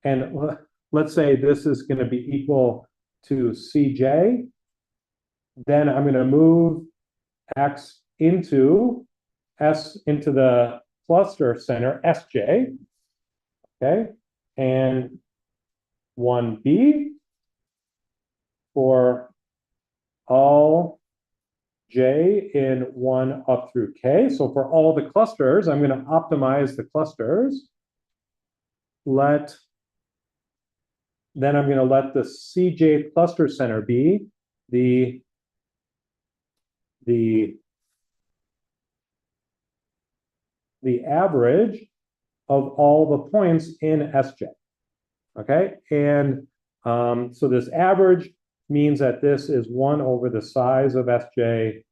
and let's say this is going to be equal to Cj. Then I'm going to move x into the cluster center Sj. Okay, and 1b for all j in 1 up through k. So for all the clusters, I'm going to optimize the clusters. Then I'm going to let the Cj cluster center be the average of all the points in Sj. Okay, and so this average means that this is 1 over the size of Sj,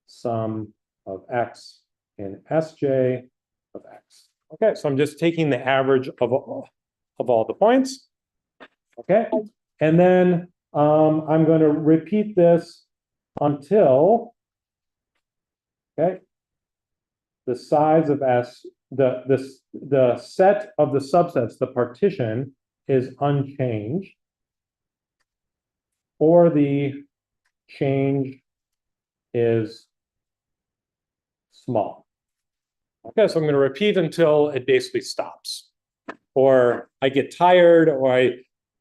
sum of x in Sj of x. Okay, so I'm just taking the average of all the points. Okay, and then I'm going to repeat this until the size of S, the set of the subsets, the partition, is unchanged, or the change is small. Okay, so I'm going to repeat until it basically stops. Or I get tired, or I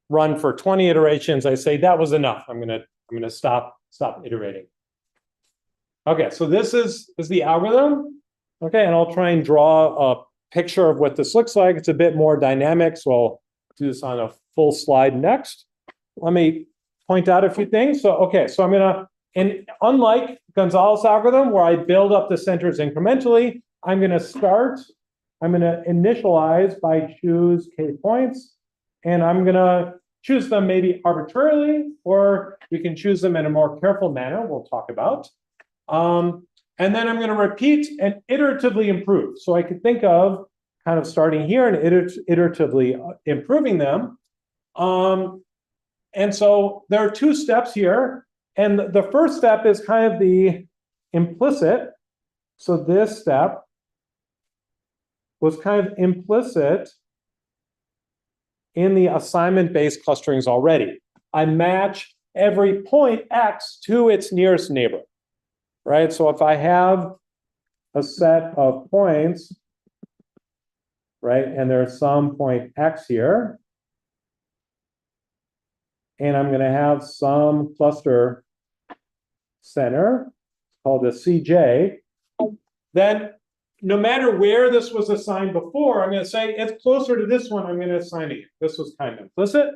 run for 20 iterations. I say that was enough. I'm gonna stop iterating. Okay, so this is the algorithm. Okay, and I'll try and draw a picture of what this looks like. It's a bit more dynamic, so I'll do this on a full slide next. Let me point out a few things. So, okay, so I'm gonna, and unlike Gonzalez algorithm, where I build up the centers incrementally, I'm gonna initialize by choose k points, and I'm gonna choose them maybe arbitrarily, or we can choose them in a more careful manner we'll talk about. And then I'm going to repeat and iteratively improve. So I could think of kind of starting here and iteratively improving them. And so there are two steps here. And the first step is kind of the implicit. So this step was kind of implicit in the assignment-based clusterings already. I match every point X to its nearest neighbor. Right, so if I have a set of points, right, and there's some point X here, and I'm going to have some cluster center called a CJ, then no matter where this was assigned before, I'm going to say it's closer to this one, I'm going to assign it. This was kind of implicit.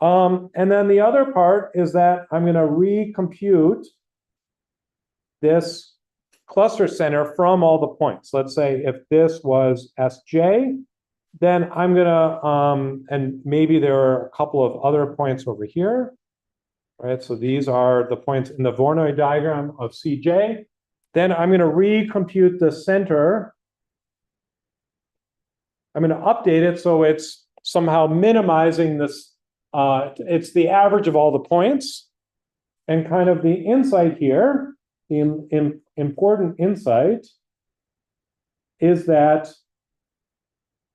And then the other part is that I'm going to recompute this cluster center from all the points. Let's say if this was Sj, then I'm gonna, and maybe there are a couple of other points over here, right? So these are the points in the Voronoi diagram of Cj. Then I'm gonna recompute the center. I'm gonna update it so it's somehow minimizing this, it's the average of all the points. And kind of the insight here, the important insight is that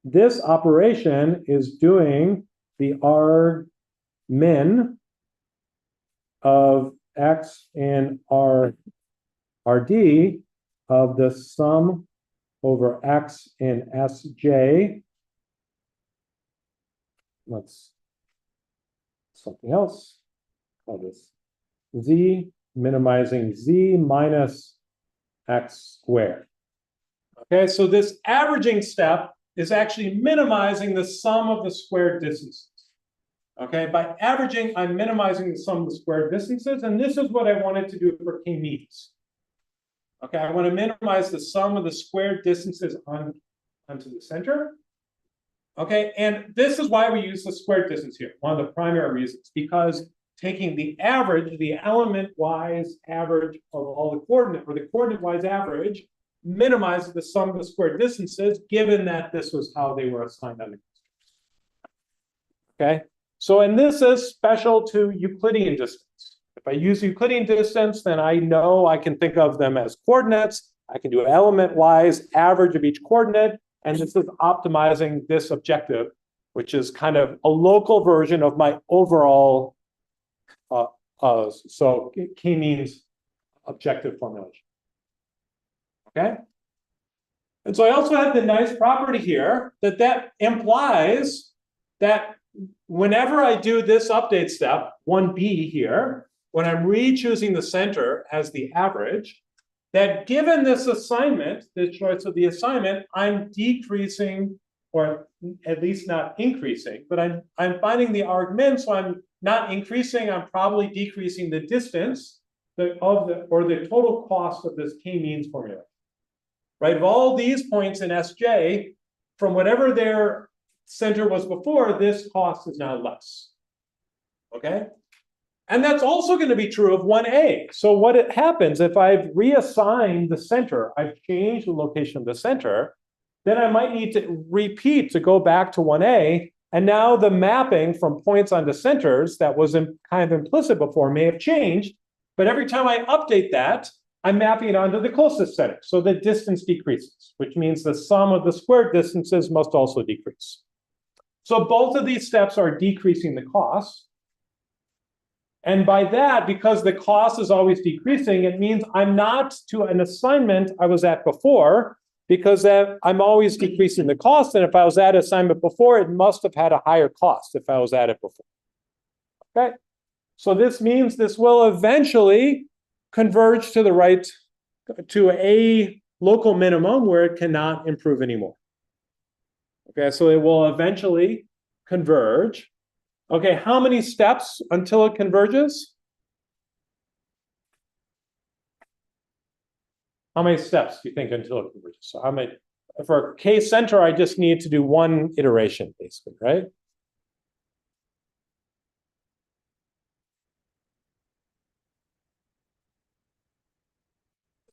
this operation is doing the arg min of X and RD of the sum over X and Sj. Let's something else. Call this Z minimizing Z minus X squared. Okay, so this averaging step is actually minimizing the sum of the squared distances. Okay, by averaging, I'm minimizing the sum of the squared distances, and this is what I wanted to do for k-means. Okay, I want to minimize the sum of the squared distances onto the center. Okay, and this is why we use the squared distance here, one of the primary reasons, because taking the average, the element-wise average of all the coordinate, or the coordinate-wise average, minimizes the sum of the squared distances, given that this was how they were assigned on the okay? So, and this is special to Euclidean distance. If I use Euclidean distance, then I know I can think of them as coordinates. I can do element-wise average of each coordinate, and this is optimizing this objective, which is kind of a local version of my overall so k-means objective formulation. Okay? And so I also have the nice property here that implies that whenever I do this update step, 1b here, when I'm re-choosing the center as the average, that given this assignment, the choice of the assignment, I'm decreasing, or at least not increasing, but I'm finding the arg min, so I'm not increasing, I'm probably decreasing the distance the total cost of this k-means formula. Right, of all these points in Sj, from whatever their center was before, this cost is now less. Okay? And that's also going to be true of 1a. So what happens if I've reassigned the center, I've changed the location of the center, then I might need to repeat to go back to 1a, and now the mapping from points onto centers that was kind of implicit before may have changed, but every time I update that, I'm mapping it onto the closest center. So the distance decreases, which means the sum of the squared distances must also decrease. So both of these steps are decreasing the cost. And by that, because the cost is always decreasing, it means I'm not to an assignment I was at before, because I'm always decreasing the cost. And if I was at an assignment before, it must have had a higher cost if I was at it before. Okay. So this means this will eventually converge to the right, to a local minimum where it cannot improve anymore. Okay, so it will eventually converge. Okay, how many steps until it converges? How many steps do you think until it converges? So how many, for K center, I just need to do one iteration, basically, right?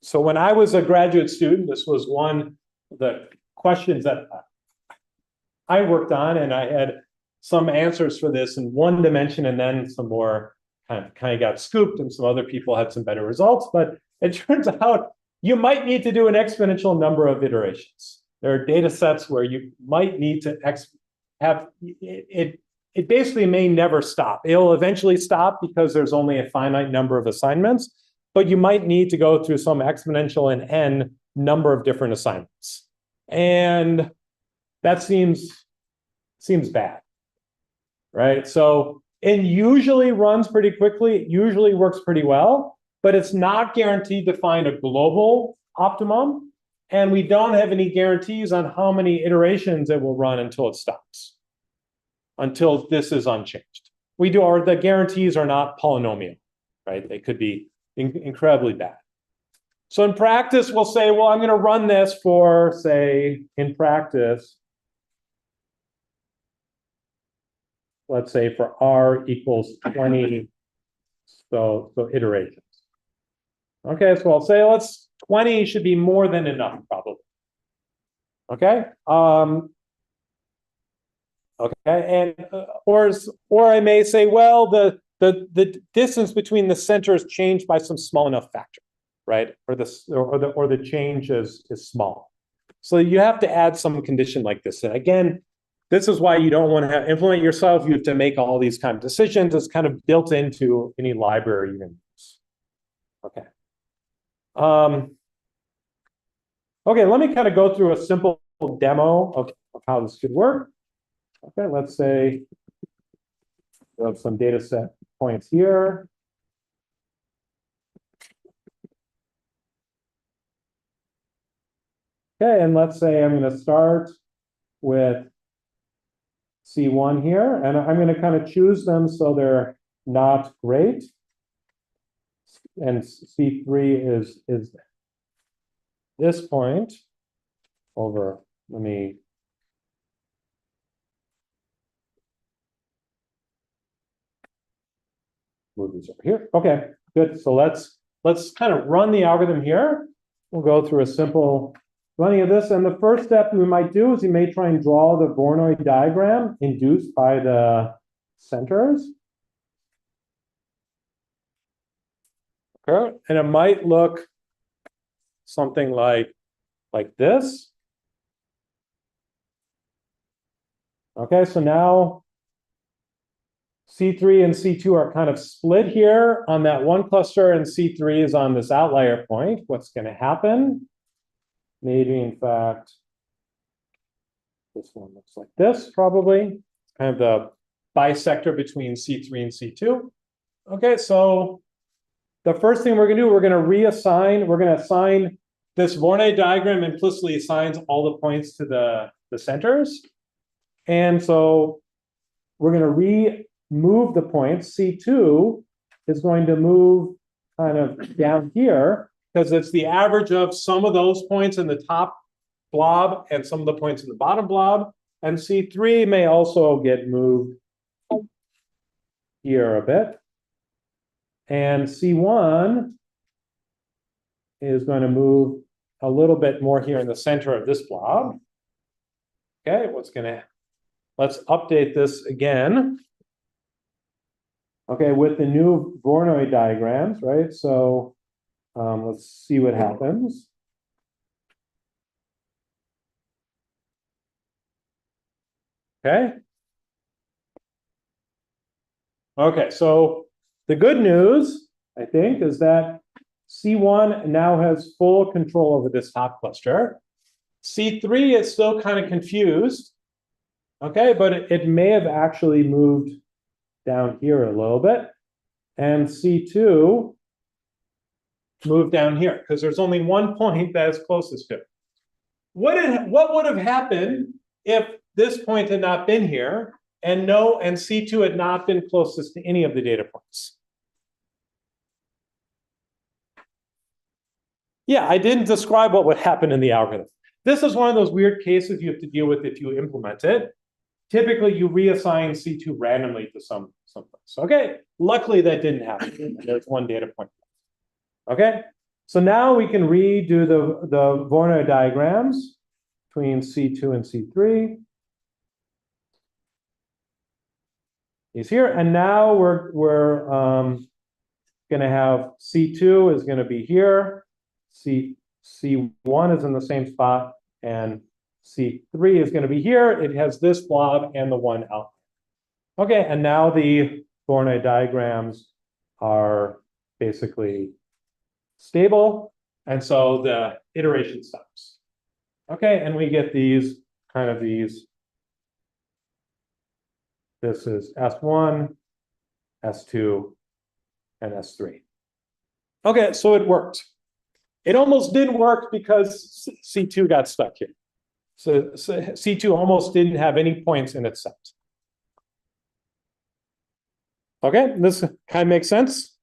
So when I was a graduate student, this was one of the questions that I worked on, and I had some answers for this in one dimension, and then some more kind of got scooped, and some other people had some better results. But it turns out you might need to do an exponential number of iterations. There are data sets where you might need to have it. It basically may never stop. It'll eventually stop because there's only a finite number of assignments, but you might need to go through some exponential and n number of different assignments. And that seems bad, right? So it usually runs pretty quickly. It usually works pretty well, but it's not guaranteed to find a global optimum. And we don't have any guarantees on how many iterations it will run until it stops, until this is unchanged. Or the guarantees are not polynomial, right? They could be incredibly bad. So in practice, we'll say, well, I'm going to run this for, say, in practice, let's say for R equals 20, so iterations. Okay, so I'll say 20 should be more than enough, probably. Okay, okay, and or I may say, well, the distance between the centers changed by some small enough factor, right? Or the change is small. So you have to add some condition like this. And again, this is why you don't want to implement yourself. You have to make all these kind of decisions. It's kind of built into any library you can use. Okay. Okay, let me kind of go through a simple demo of how this could work. Okay, let's say we have some data set points here. Okay, and let's say I'm going to start with C1 here, and I'm going to kind of choose them so they're not great. And C3 is this point over, let me move these over here. Okay, good. So let's kind of run the algorithm here. We'll go through a simple running of this. And the first step we might do is we may try and draw the Voronoi diagram induced by the centers. Okay, and it might look something like this. Okay, so now C3 and C2 are kind of split here on that one cluster, and C3 is on this outlier point. What's going to happen? Maybe, in fact, this one looks like this, probably. Kind of the bisector between C3 and C2. Okay, so the first thing we're going to do, we're going to assign this Voronoi diagram implicitly assigns all the points to the centers. And so we're going to remove the points. C2 is going to move kind of down here because it's the average of some of those points in the top blob and some of the points in the bottom blob. And C3 may also get moved here a bit. And C1 is going to move a little bit more here in the center of this blob. Okay, let's update this again. Okay, with the new Voronoi diagrams, right? So let's see what happens. Okay. Okay, so The good news, I think, is that C1 now has full control over this top cluster. C3 is still kind of confused, okay, but it may have actually moved down here a little bit. And C2 moved down here because there's only one point that is closest to it. What would have happened if this point had not been here and C2 had not been closest to any of the data points? Yeah, I didn't describe what would happen in the algorithm. This is one of those weird cases you have to deal with if you implement it. Typically, you reassign C2 randomly to someplace. Okay, luckily that didn't happen. There's one data point. Okay, so now we can redo the Voronoi diagrams between C2 and C3. He's here, and now we're going to have C2 is going to be here. C1 is in the same spot, and C3 is going to be here. It has this blob and the one out. Okay, and now the Voronoi diagrams are basically stable, and so the iteration stops. Okay, and we get these. This is S1, S2, and S3. Okay, so it worked. It almost didn't work because C2 got stuck here. So C2 almost didn't have any points in its set. Okay, this kind of makes sense.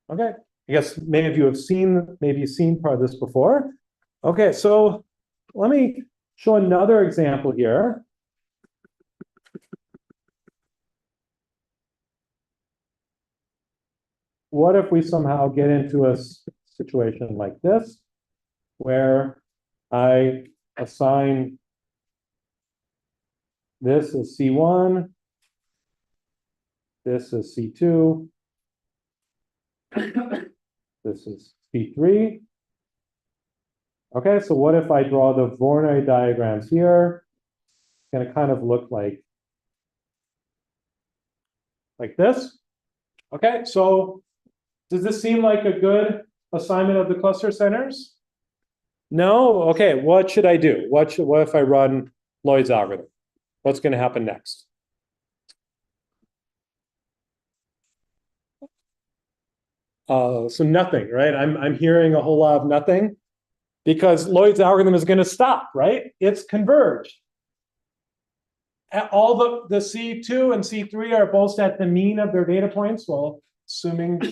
Okay, I guess many of you have seen part of this before. Okay, so let me show another example here. What if we somehow get into a situation like this, where I assign this as C1, this is C2, this is C3. Okay, so what if I draw the Voronoi diagrams here? It's going to kind of look like this. Okay, so does this seem like a good assignment of the cluster centers? No? Okay, what should I do? What if I run Lloyd's algorithm? What's going to happen next? So nothing, right? I'm hearing a whole lot of nothing because Lloyd's algorithm is going to stop, right? It's converged. All the C2 and C3 are both at the mean of their data points. Well, assuming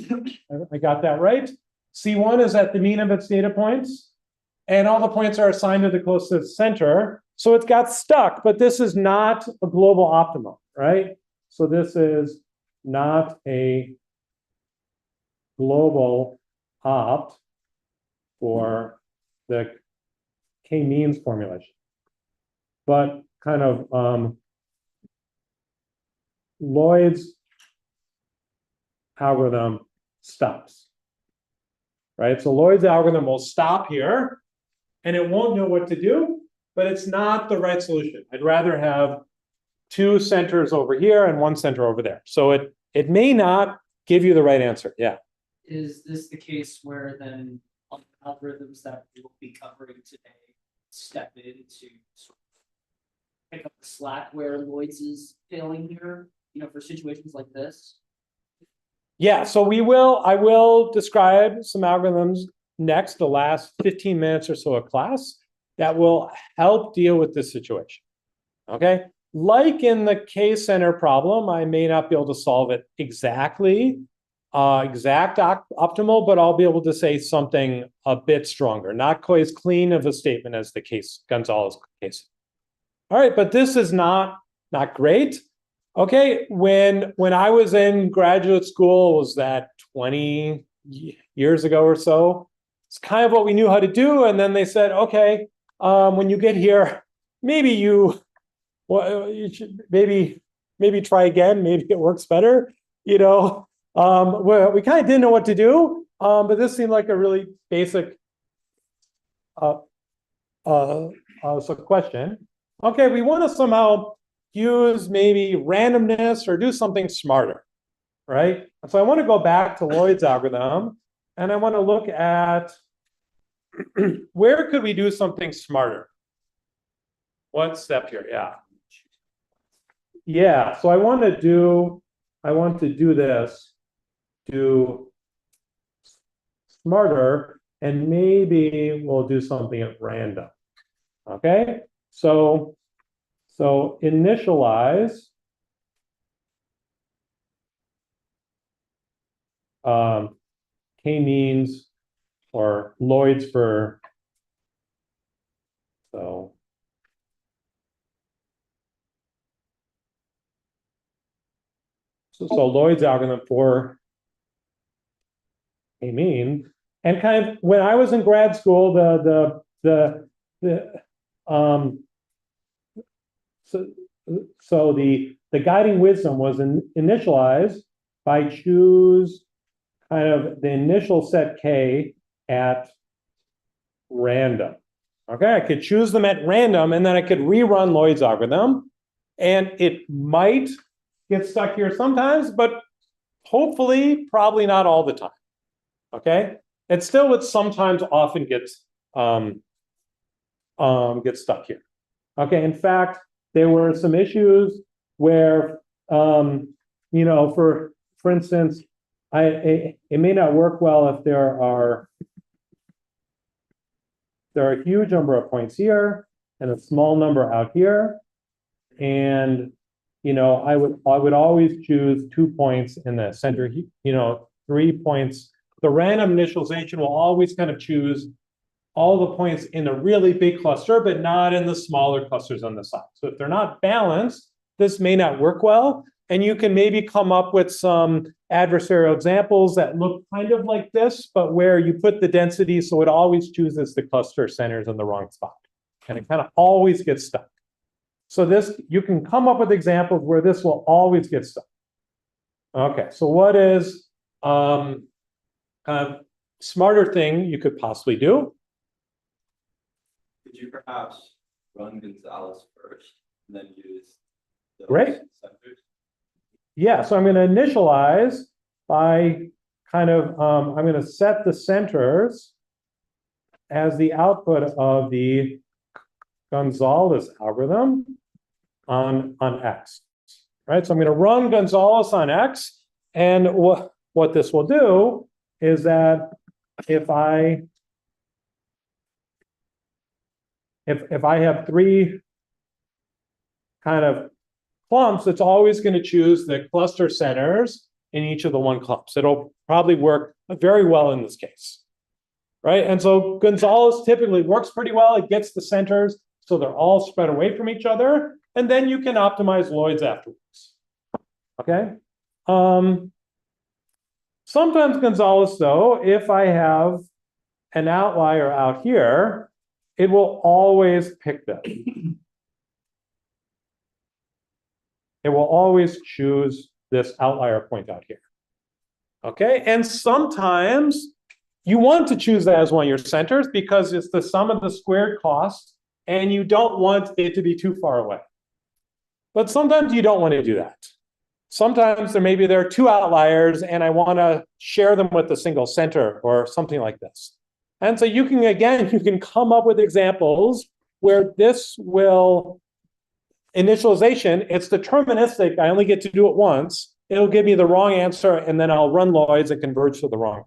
I got that right. C1 is at the mean of its data points, and all the points are assigned to the closest center. So it got stuck, but this is not a global optimum, right? So this is not a global opt for the k-means formulation, but kind of Lloyd's algorithm stops, right? So Lloyd's algorithm will stop here, and it won't know what to do, but it's not the right solution. I'd rather have two centers over here and one center over there. So it may not give you the right answer. Yeah. Is this the case where then algorithms that we will be covering today step in to sort of pick up the slack where Lloyd's is failing here, for situations like this? Yeah, so I will describe some algorithms next, the last 15 minutes or so of class, that will help deal with this situation. Okay, like in the k-center problem, I may not be able to solve it exactly, optimal, but I'll be able to say something a bit stronger, not quite as clean of a statement as the Gonzalez case. All right, but this is not great. Okay, when I was in graduate school, was that 20 years ago or so? It's kind of what we knew how to do, and then they said, okay, when you get here, maybe you should maybe try again. Maybe it works better. Well, we kind of didn't know what to do, but this seemed like a really basic question. Okay, we want to somehow use maybe randomness or do something smarter. right? So I want to go back to Lloyd's algorithm, and I want to look at where could we do something smarter? What step here? Yeah. Yeah, so I want to do this, do smarter, and maybe we'll do something at random. Okay, so initialize k-means or Lloyd's for so Lloyd's algorithm for k-mean, and kind of when I was in grad school, the the guiding wisdom was initialize by choose kind of the initial set k at random. Okay, I could choose them at random, and then I could rerun Lloyd's algorithm, and it might get stuck here sometimes, but hopefully, probably not all the time. Okay, and still, it sometimes often gets stuck here. Okay, in fact, there were some issues where, you know, for instance, it may not work well if there are a huge number of points here and a small number out here, and you know, I would always choose 2 points in the center. You know, 3 points. The random initialization will always kind of choose all the points in the really big cluster, but not in the smaller clusters on the side. So if they're not balanced, this may not work well. And you can maybe come up with some adversarial examples that look kind of like this, but where you put the density so it always chooses the cluster centers in the wrong spot. And it kind of always gets stuck. So this, you can come up with examples where this will always get stuck. Okay, so what is smarter thing you could possibly do? Could you perhaps run Gonzalez first and then use those Great. centers? Yeah, so I'm going to initialize by kind of, I'm going to set the centers as the output of the Gonzalez algorithm on X, right? So I'm going to run Gonzalez on X, and what this will do is that if I have 3 kind of clumps, it's always going to choose the cluster centers in each of the 1 clumps. It'll probably work very well in this case, right? And so Gonzalez typically works pretty well. It gets the centers, so they're all spread away from each other, and then you can optimize Lloyd's afterwards. Okay. Sometimes Gonzalez, though, if I have an outlier out here, it will always pick this. It will always choose this outlier point out here. Okay, and sometimes you want to choose that as one of your centers because it's the sum of the squared costs, and you don't want it to be too far away. But sometimes you don't want to do that. Sometimes there are 2 outliers, and I want to share them with a single center or something like this. And so you can come up with examples where this will initialization, it's deterministic. I only get to do it once. It'll give me the wrong answer, and then I'll run Lloyd's and converge to the wrong.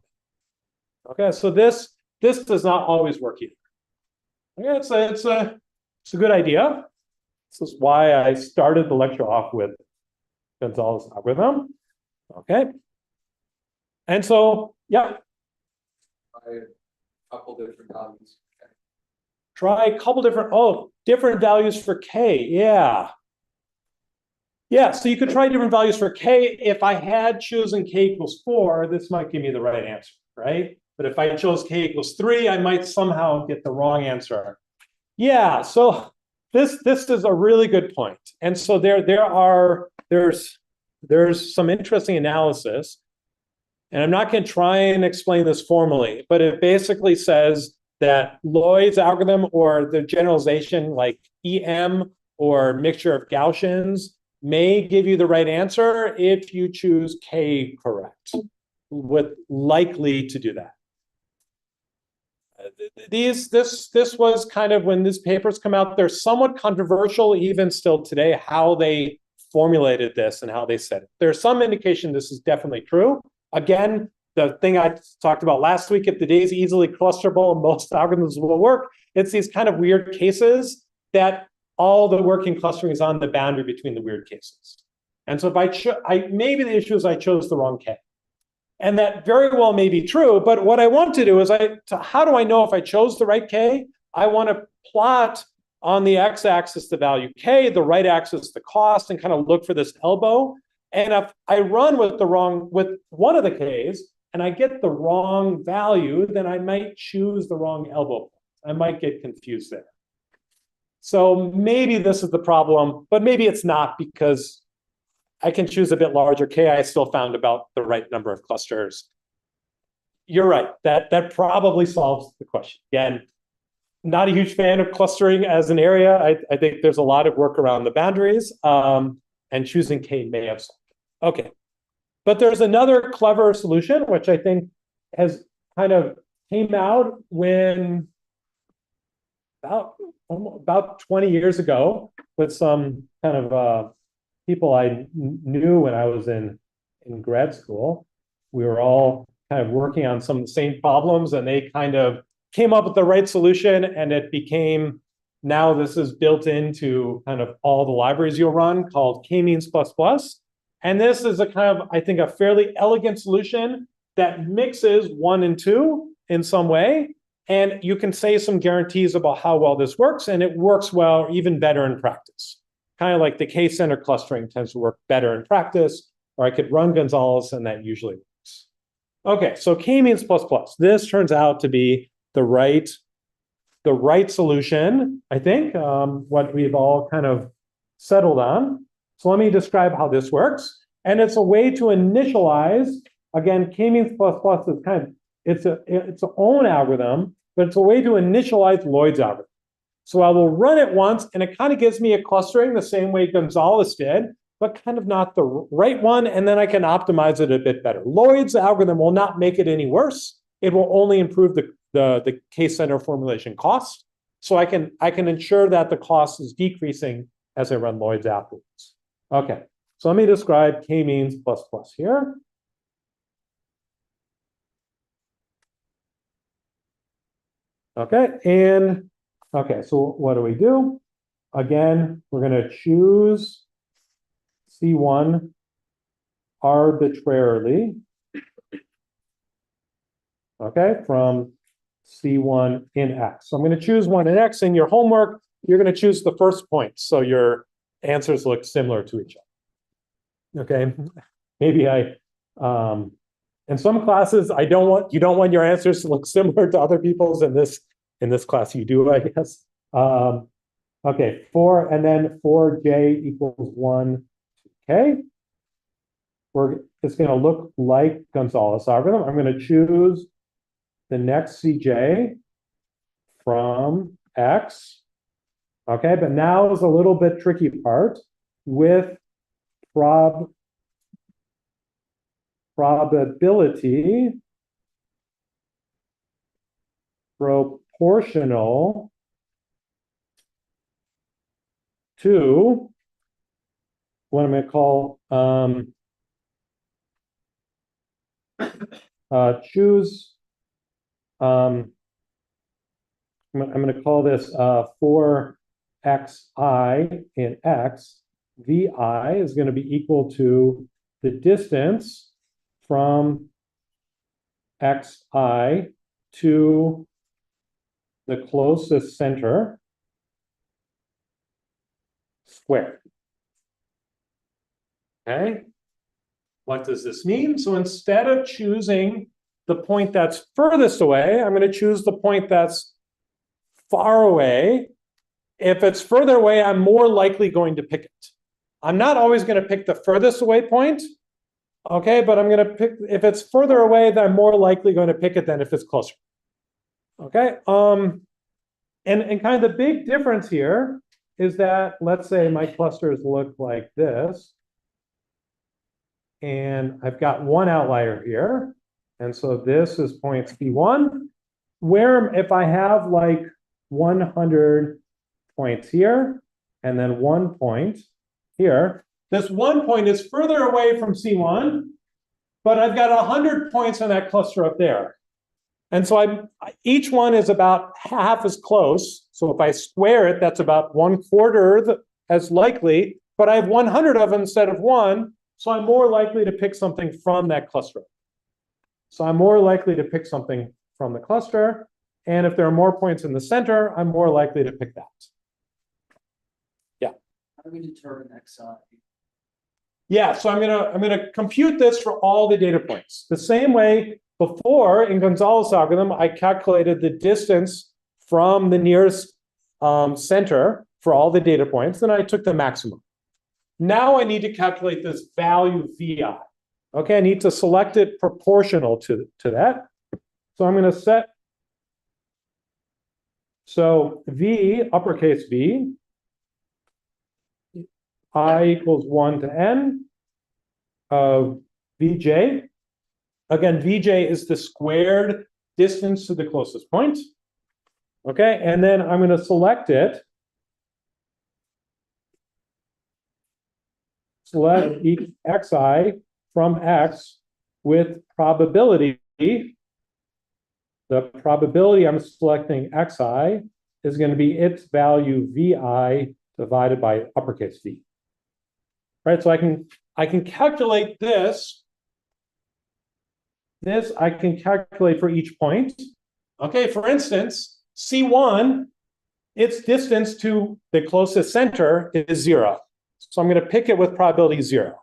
Okay, so this does not always work either. Okay, it's a good idea. This is why I started the lecture off with Gonzalez algorithm. Okay, and so yeah, Try a couple different values. try a couple different values for k. Yeah, so you could try different values for k. If I had chosen k equals 4, this might give me the right answer, right? But if I chose k equals 3, I might somehow get the wrong answer. Yeah, so this is a really good point. And so there's some interesting analysis. And I'm not going to try and explain this formally, but it basically says that Lloyd's algorithm or the generalization like EM or mixture of Gaussians may give you the right answer if you choose K correct, with likely to do that. This was kind of, when these papers come out, they're somewhat controversial even still today, how they formulated this and how they said it. There's some indication this is definitely true. Again, the thing I talked about last week, if the data is easily clusterable, most algorithms will work. It's these kind of weird cases that all the working clustering is on the boundary between the weird cases. And so if maybe the issue is I chose the wrong K. And that very well may be true, but what I want to do is how do I know if I chose the right K? I want to plot on the x-axis the value K, the right axis the cost, and kind of look for this elbow. And if I run with one of the Ks and I get the wrong value, then I might choose the wrong elbow. I might get confused there. So maybe this is the problem, but maybe it's not, because I can choose a bit larger K. I still found about the right number of clusters. You're right. That probably solves the question. Again, not a huge fan of clustering as an area. I think there's a lot of work around the boundaries, and choosing K may have solved it. Okay. But there's another clever solution, which I think has kind of came out when about 20 years ago with some kind of people I knew when I was in grad school. We were all kind of working on some of the same problems, and they kind of came up with the right solution, and it became, now this is built into kind of all the libraries you'll run, called k-means++. And this is a kind of, I think, a fairly elegant solution that mixes 1 and 2 in some way. And you can say some guarantees about how well this works, and it works well, even better in practice. Kind of like the K-center clustering tends to work better in practice, or I could run Gonzalez, and that usually works. Okay, so k-means++. This turns out to be the right solution, I think, what we've all kind of settled on. So let me describe how this works. And it's a way to initialize, again, k-means++ is kind of, it's its own algorithm, but it's a way to initialize Lloyd's algorithm. So I will run it once, and it kind of gives me a clustering the same way Gonzalez did, but kind of not the right one, and then I can optimize it a bit better. Lloyd's algorithm will not make it any worse. It will only improve the K-center formulation cost. So I can ensure that the cost is decreasing as I run Lloyd's afterwards. Okay, so let me describe k-means++ here. Okay, and okay, so what do we do? Again, we're going to choose C1 arbitrarily, okay, from C1 in X. So I'm going to choose one in X. In your homework, you're going to choose the first point, so your answers look similar to each other. Okay, maybe in some classes, you don't want your answers to look similar to other people's. In this class, you do, I guess. Okay, and then for j equals 1 to k. It's going to look like Gonzalez algorithm. I'm going to choose the next Cj from X. Okay, but now is a little bit tricky part with probability proportional to what I'm going to call choose. I'm going to call this for xi in X. Vi is going to be equal to the distance from xi to the closest center squared. Okay, what does this mean? So instead of choosing the point that's furthest away, I'm going to choose the point that's far away. If it's further away, I'm more likely going to pick it. I'm not always going to pick the furthest away point, okay, but I'm going to pick, if it's further away, then I'm more likely going to pick it than if it's closer. Okay, and kind of the big difference here is that, let's say my clusters look like this. And I've got one outlier here. And so this is point C1, where if I have like 100 points here, and then 1 point here, this 1 point is further away from C1, but I've got 100 points on that cluster up there. And so each one is about half as close. So if I square it, that's about 1/4 as likely, but I have 100 of them instead of one. So I'm more likely to pick something from that cluster. So I'm more likely to pick something from the cluster. And if there are more points in the center, I'm more likely to pick that. Yeah. How do we determine xi? Yeah, so I'm gonna compute this for all the data points. The same way before in Gonzalez algorithm, I calculated the distance from the nearest center for all the data points, then I took the maximum. Now I need to calculate this value vi. Okay, I need to select it proportional to that. So I'm going to set, so v, uppercase V, I equals 1 to n of vj. Again, vj is the squared distance to the closest point. Okay, and then I'm going to select it. Select xi from x with probability. The probability I'm selecting xi is going to be its value vi divided by uppercase V. Right, so I can calculate this. This I can calculate for each point. Okay, for instance, C1, its distance to the closest center is 0. So I'm going to pick it with probability 0.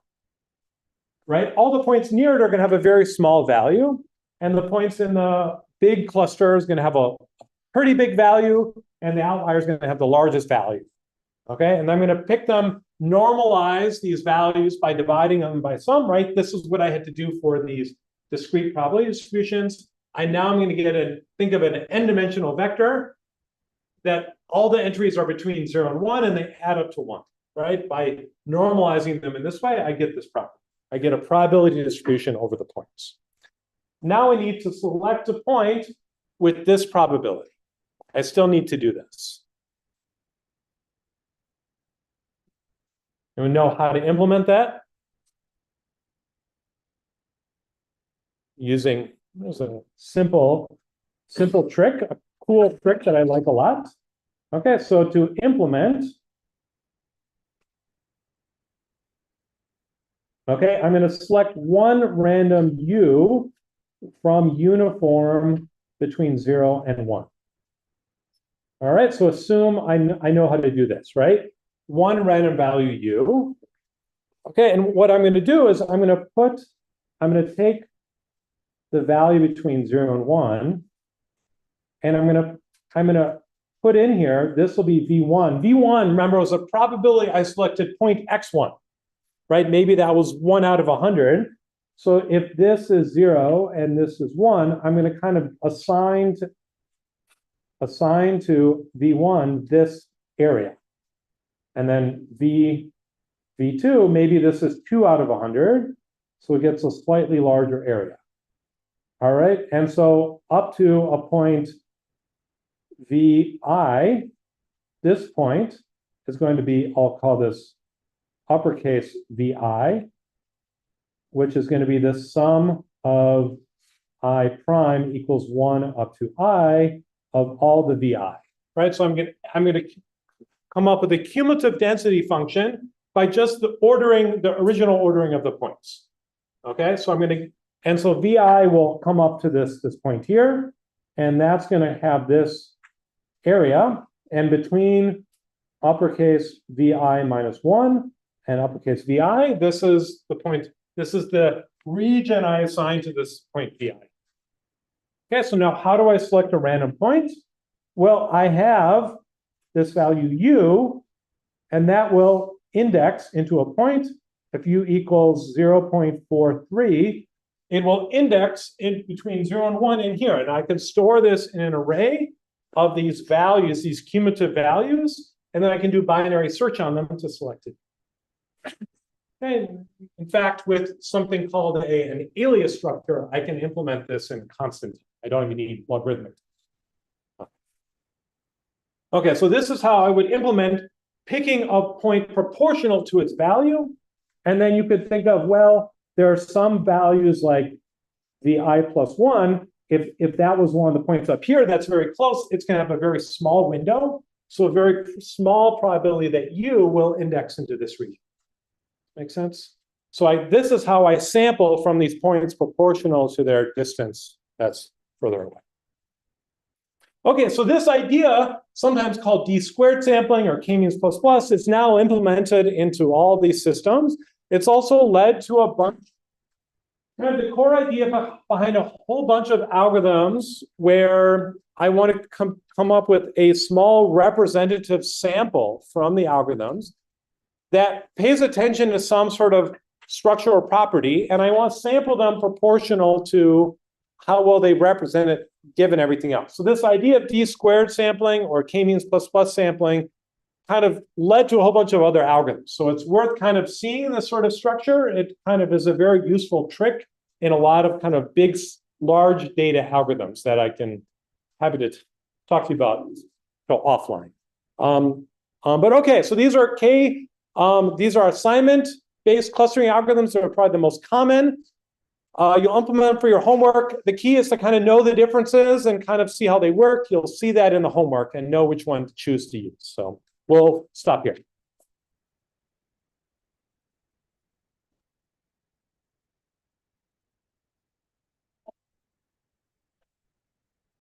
Right? All the points near it are going to have a very small value, and the points in the big cluster is going to have a pretty big value, and the outlier is going to have the largest value. Okay, and I'm going to pick them, normalize these values by dividing them by some, right? This is what I had to do for these discrete probability distributions. Now I'm going to think of an n-dimensional vector that all the entries are between 0 and 1, and they add up to 1, right? By normalizing them in this way, I get this property. I get a probability distribution over the points. Now I need to select a point with this probability. I still need to do this. And we know how to implement that using, there's a simple trick, a cool trick that I like a lot. Okay, so to implement, okay, I'm going to select one random u from uniform between 0 and 1. All right, so assume I know how to do this, right? One random value u. Okay, and what I'm going to do is I'm going to take the value between 0 and 1, and I'm going to put in here, this will be v1. V1, remember, was a probability I selected point x1, right? Maybe that was 1 out of 100. So if this is 0 and this is 1, I'm going to kind of assign to v1 this area. And then v2, maybe this is 2 out of 100. So it gets a slightly larger area. All right, and so up to a point vi, this point is going to be, I'll call this uppercase vi, which is going to be the sum of I prime equals 1 up to I of all the vi, right? So I'm going to come up with a cumulative density function by just the original ordering of the points. Okay, so so vi will come up to this point here, and that's going to have this area, and between uppercase vi minus 1 and uppercase vi, this is the point. This is the region I assign to this point vi. Okay, so now how do I select a random point? Well, I have this value u, and that will index into a point. If u equals 0.43, it will index in between 0 and 1 in here. And I can store this in an array of these values, these cumulative values, and then I can do binary search on them to select it. Okay. In fact, with something called an alias structure, I can implement this in constant. I don't even need logarithmic. Okay, so this is how I would implement picking a point proportional to its value. And then you could think of, well, there are some values like the I plus 1. If that was one of the points up here that's very close, it's going to have a very small window. So a very small probability that U will index into this region. Make sense? So this is how I sample from these points proportional to their distance that's further away. Okay, so this idea, sometimes called d-squared sampling or k-means plus plus, is now implemented into all these systems. It's also led to a bunch, kind of the core idea behind a whole bunch of algorithms where I want to come up with a small representative sample from the algorithms that pays attention to some sort of structure or property, and I want to sample them proportional to how well they represent it given everything else. So this idea of d-squared sampling or k-means plus plus sampling kind of led to a whole bunch of other algorithms. So it's worth kind of seeing this sort of structure. It kind of is a very useful trick in a lot of kind of big, large data algorithms that I can happy to talk to you about offline. But okay, so these are assignment-based clustering algorithms that are probably the most common. You'll implement them for your homework. The key is to kind of know the differences and kind of see how they work. You'll see that in the homework and know which one to choose to use. So we'll stop here.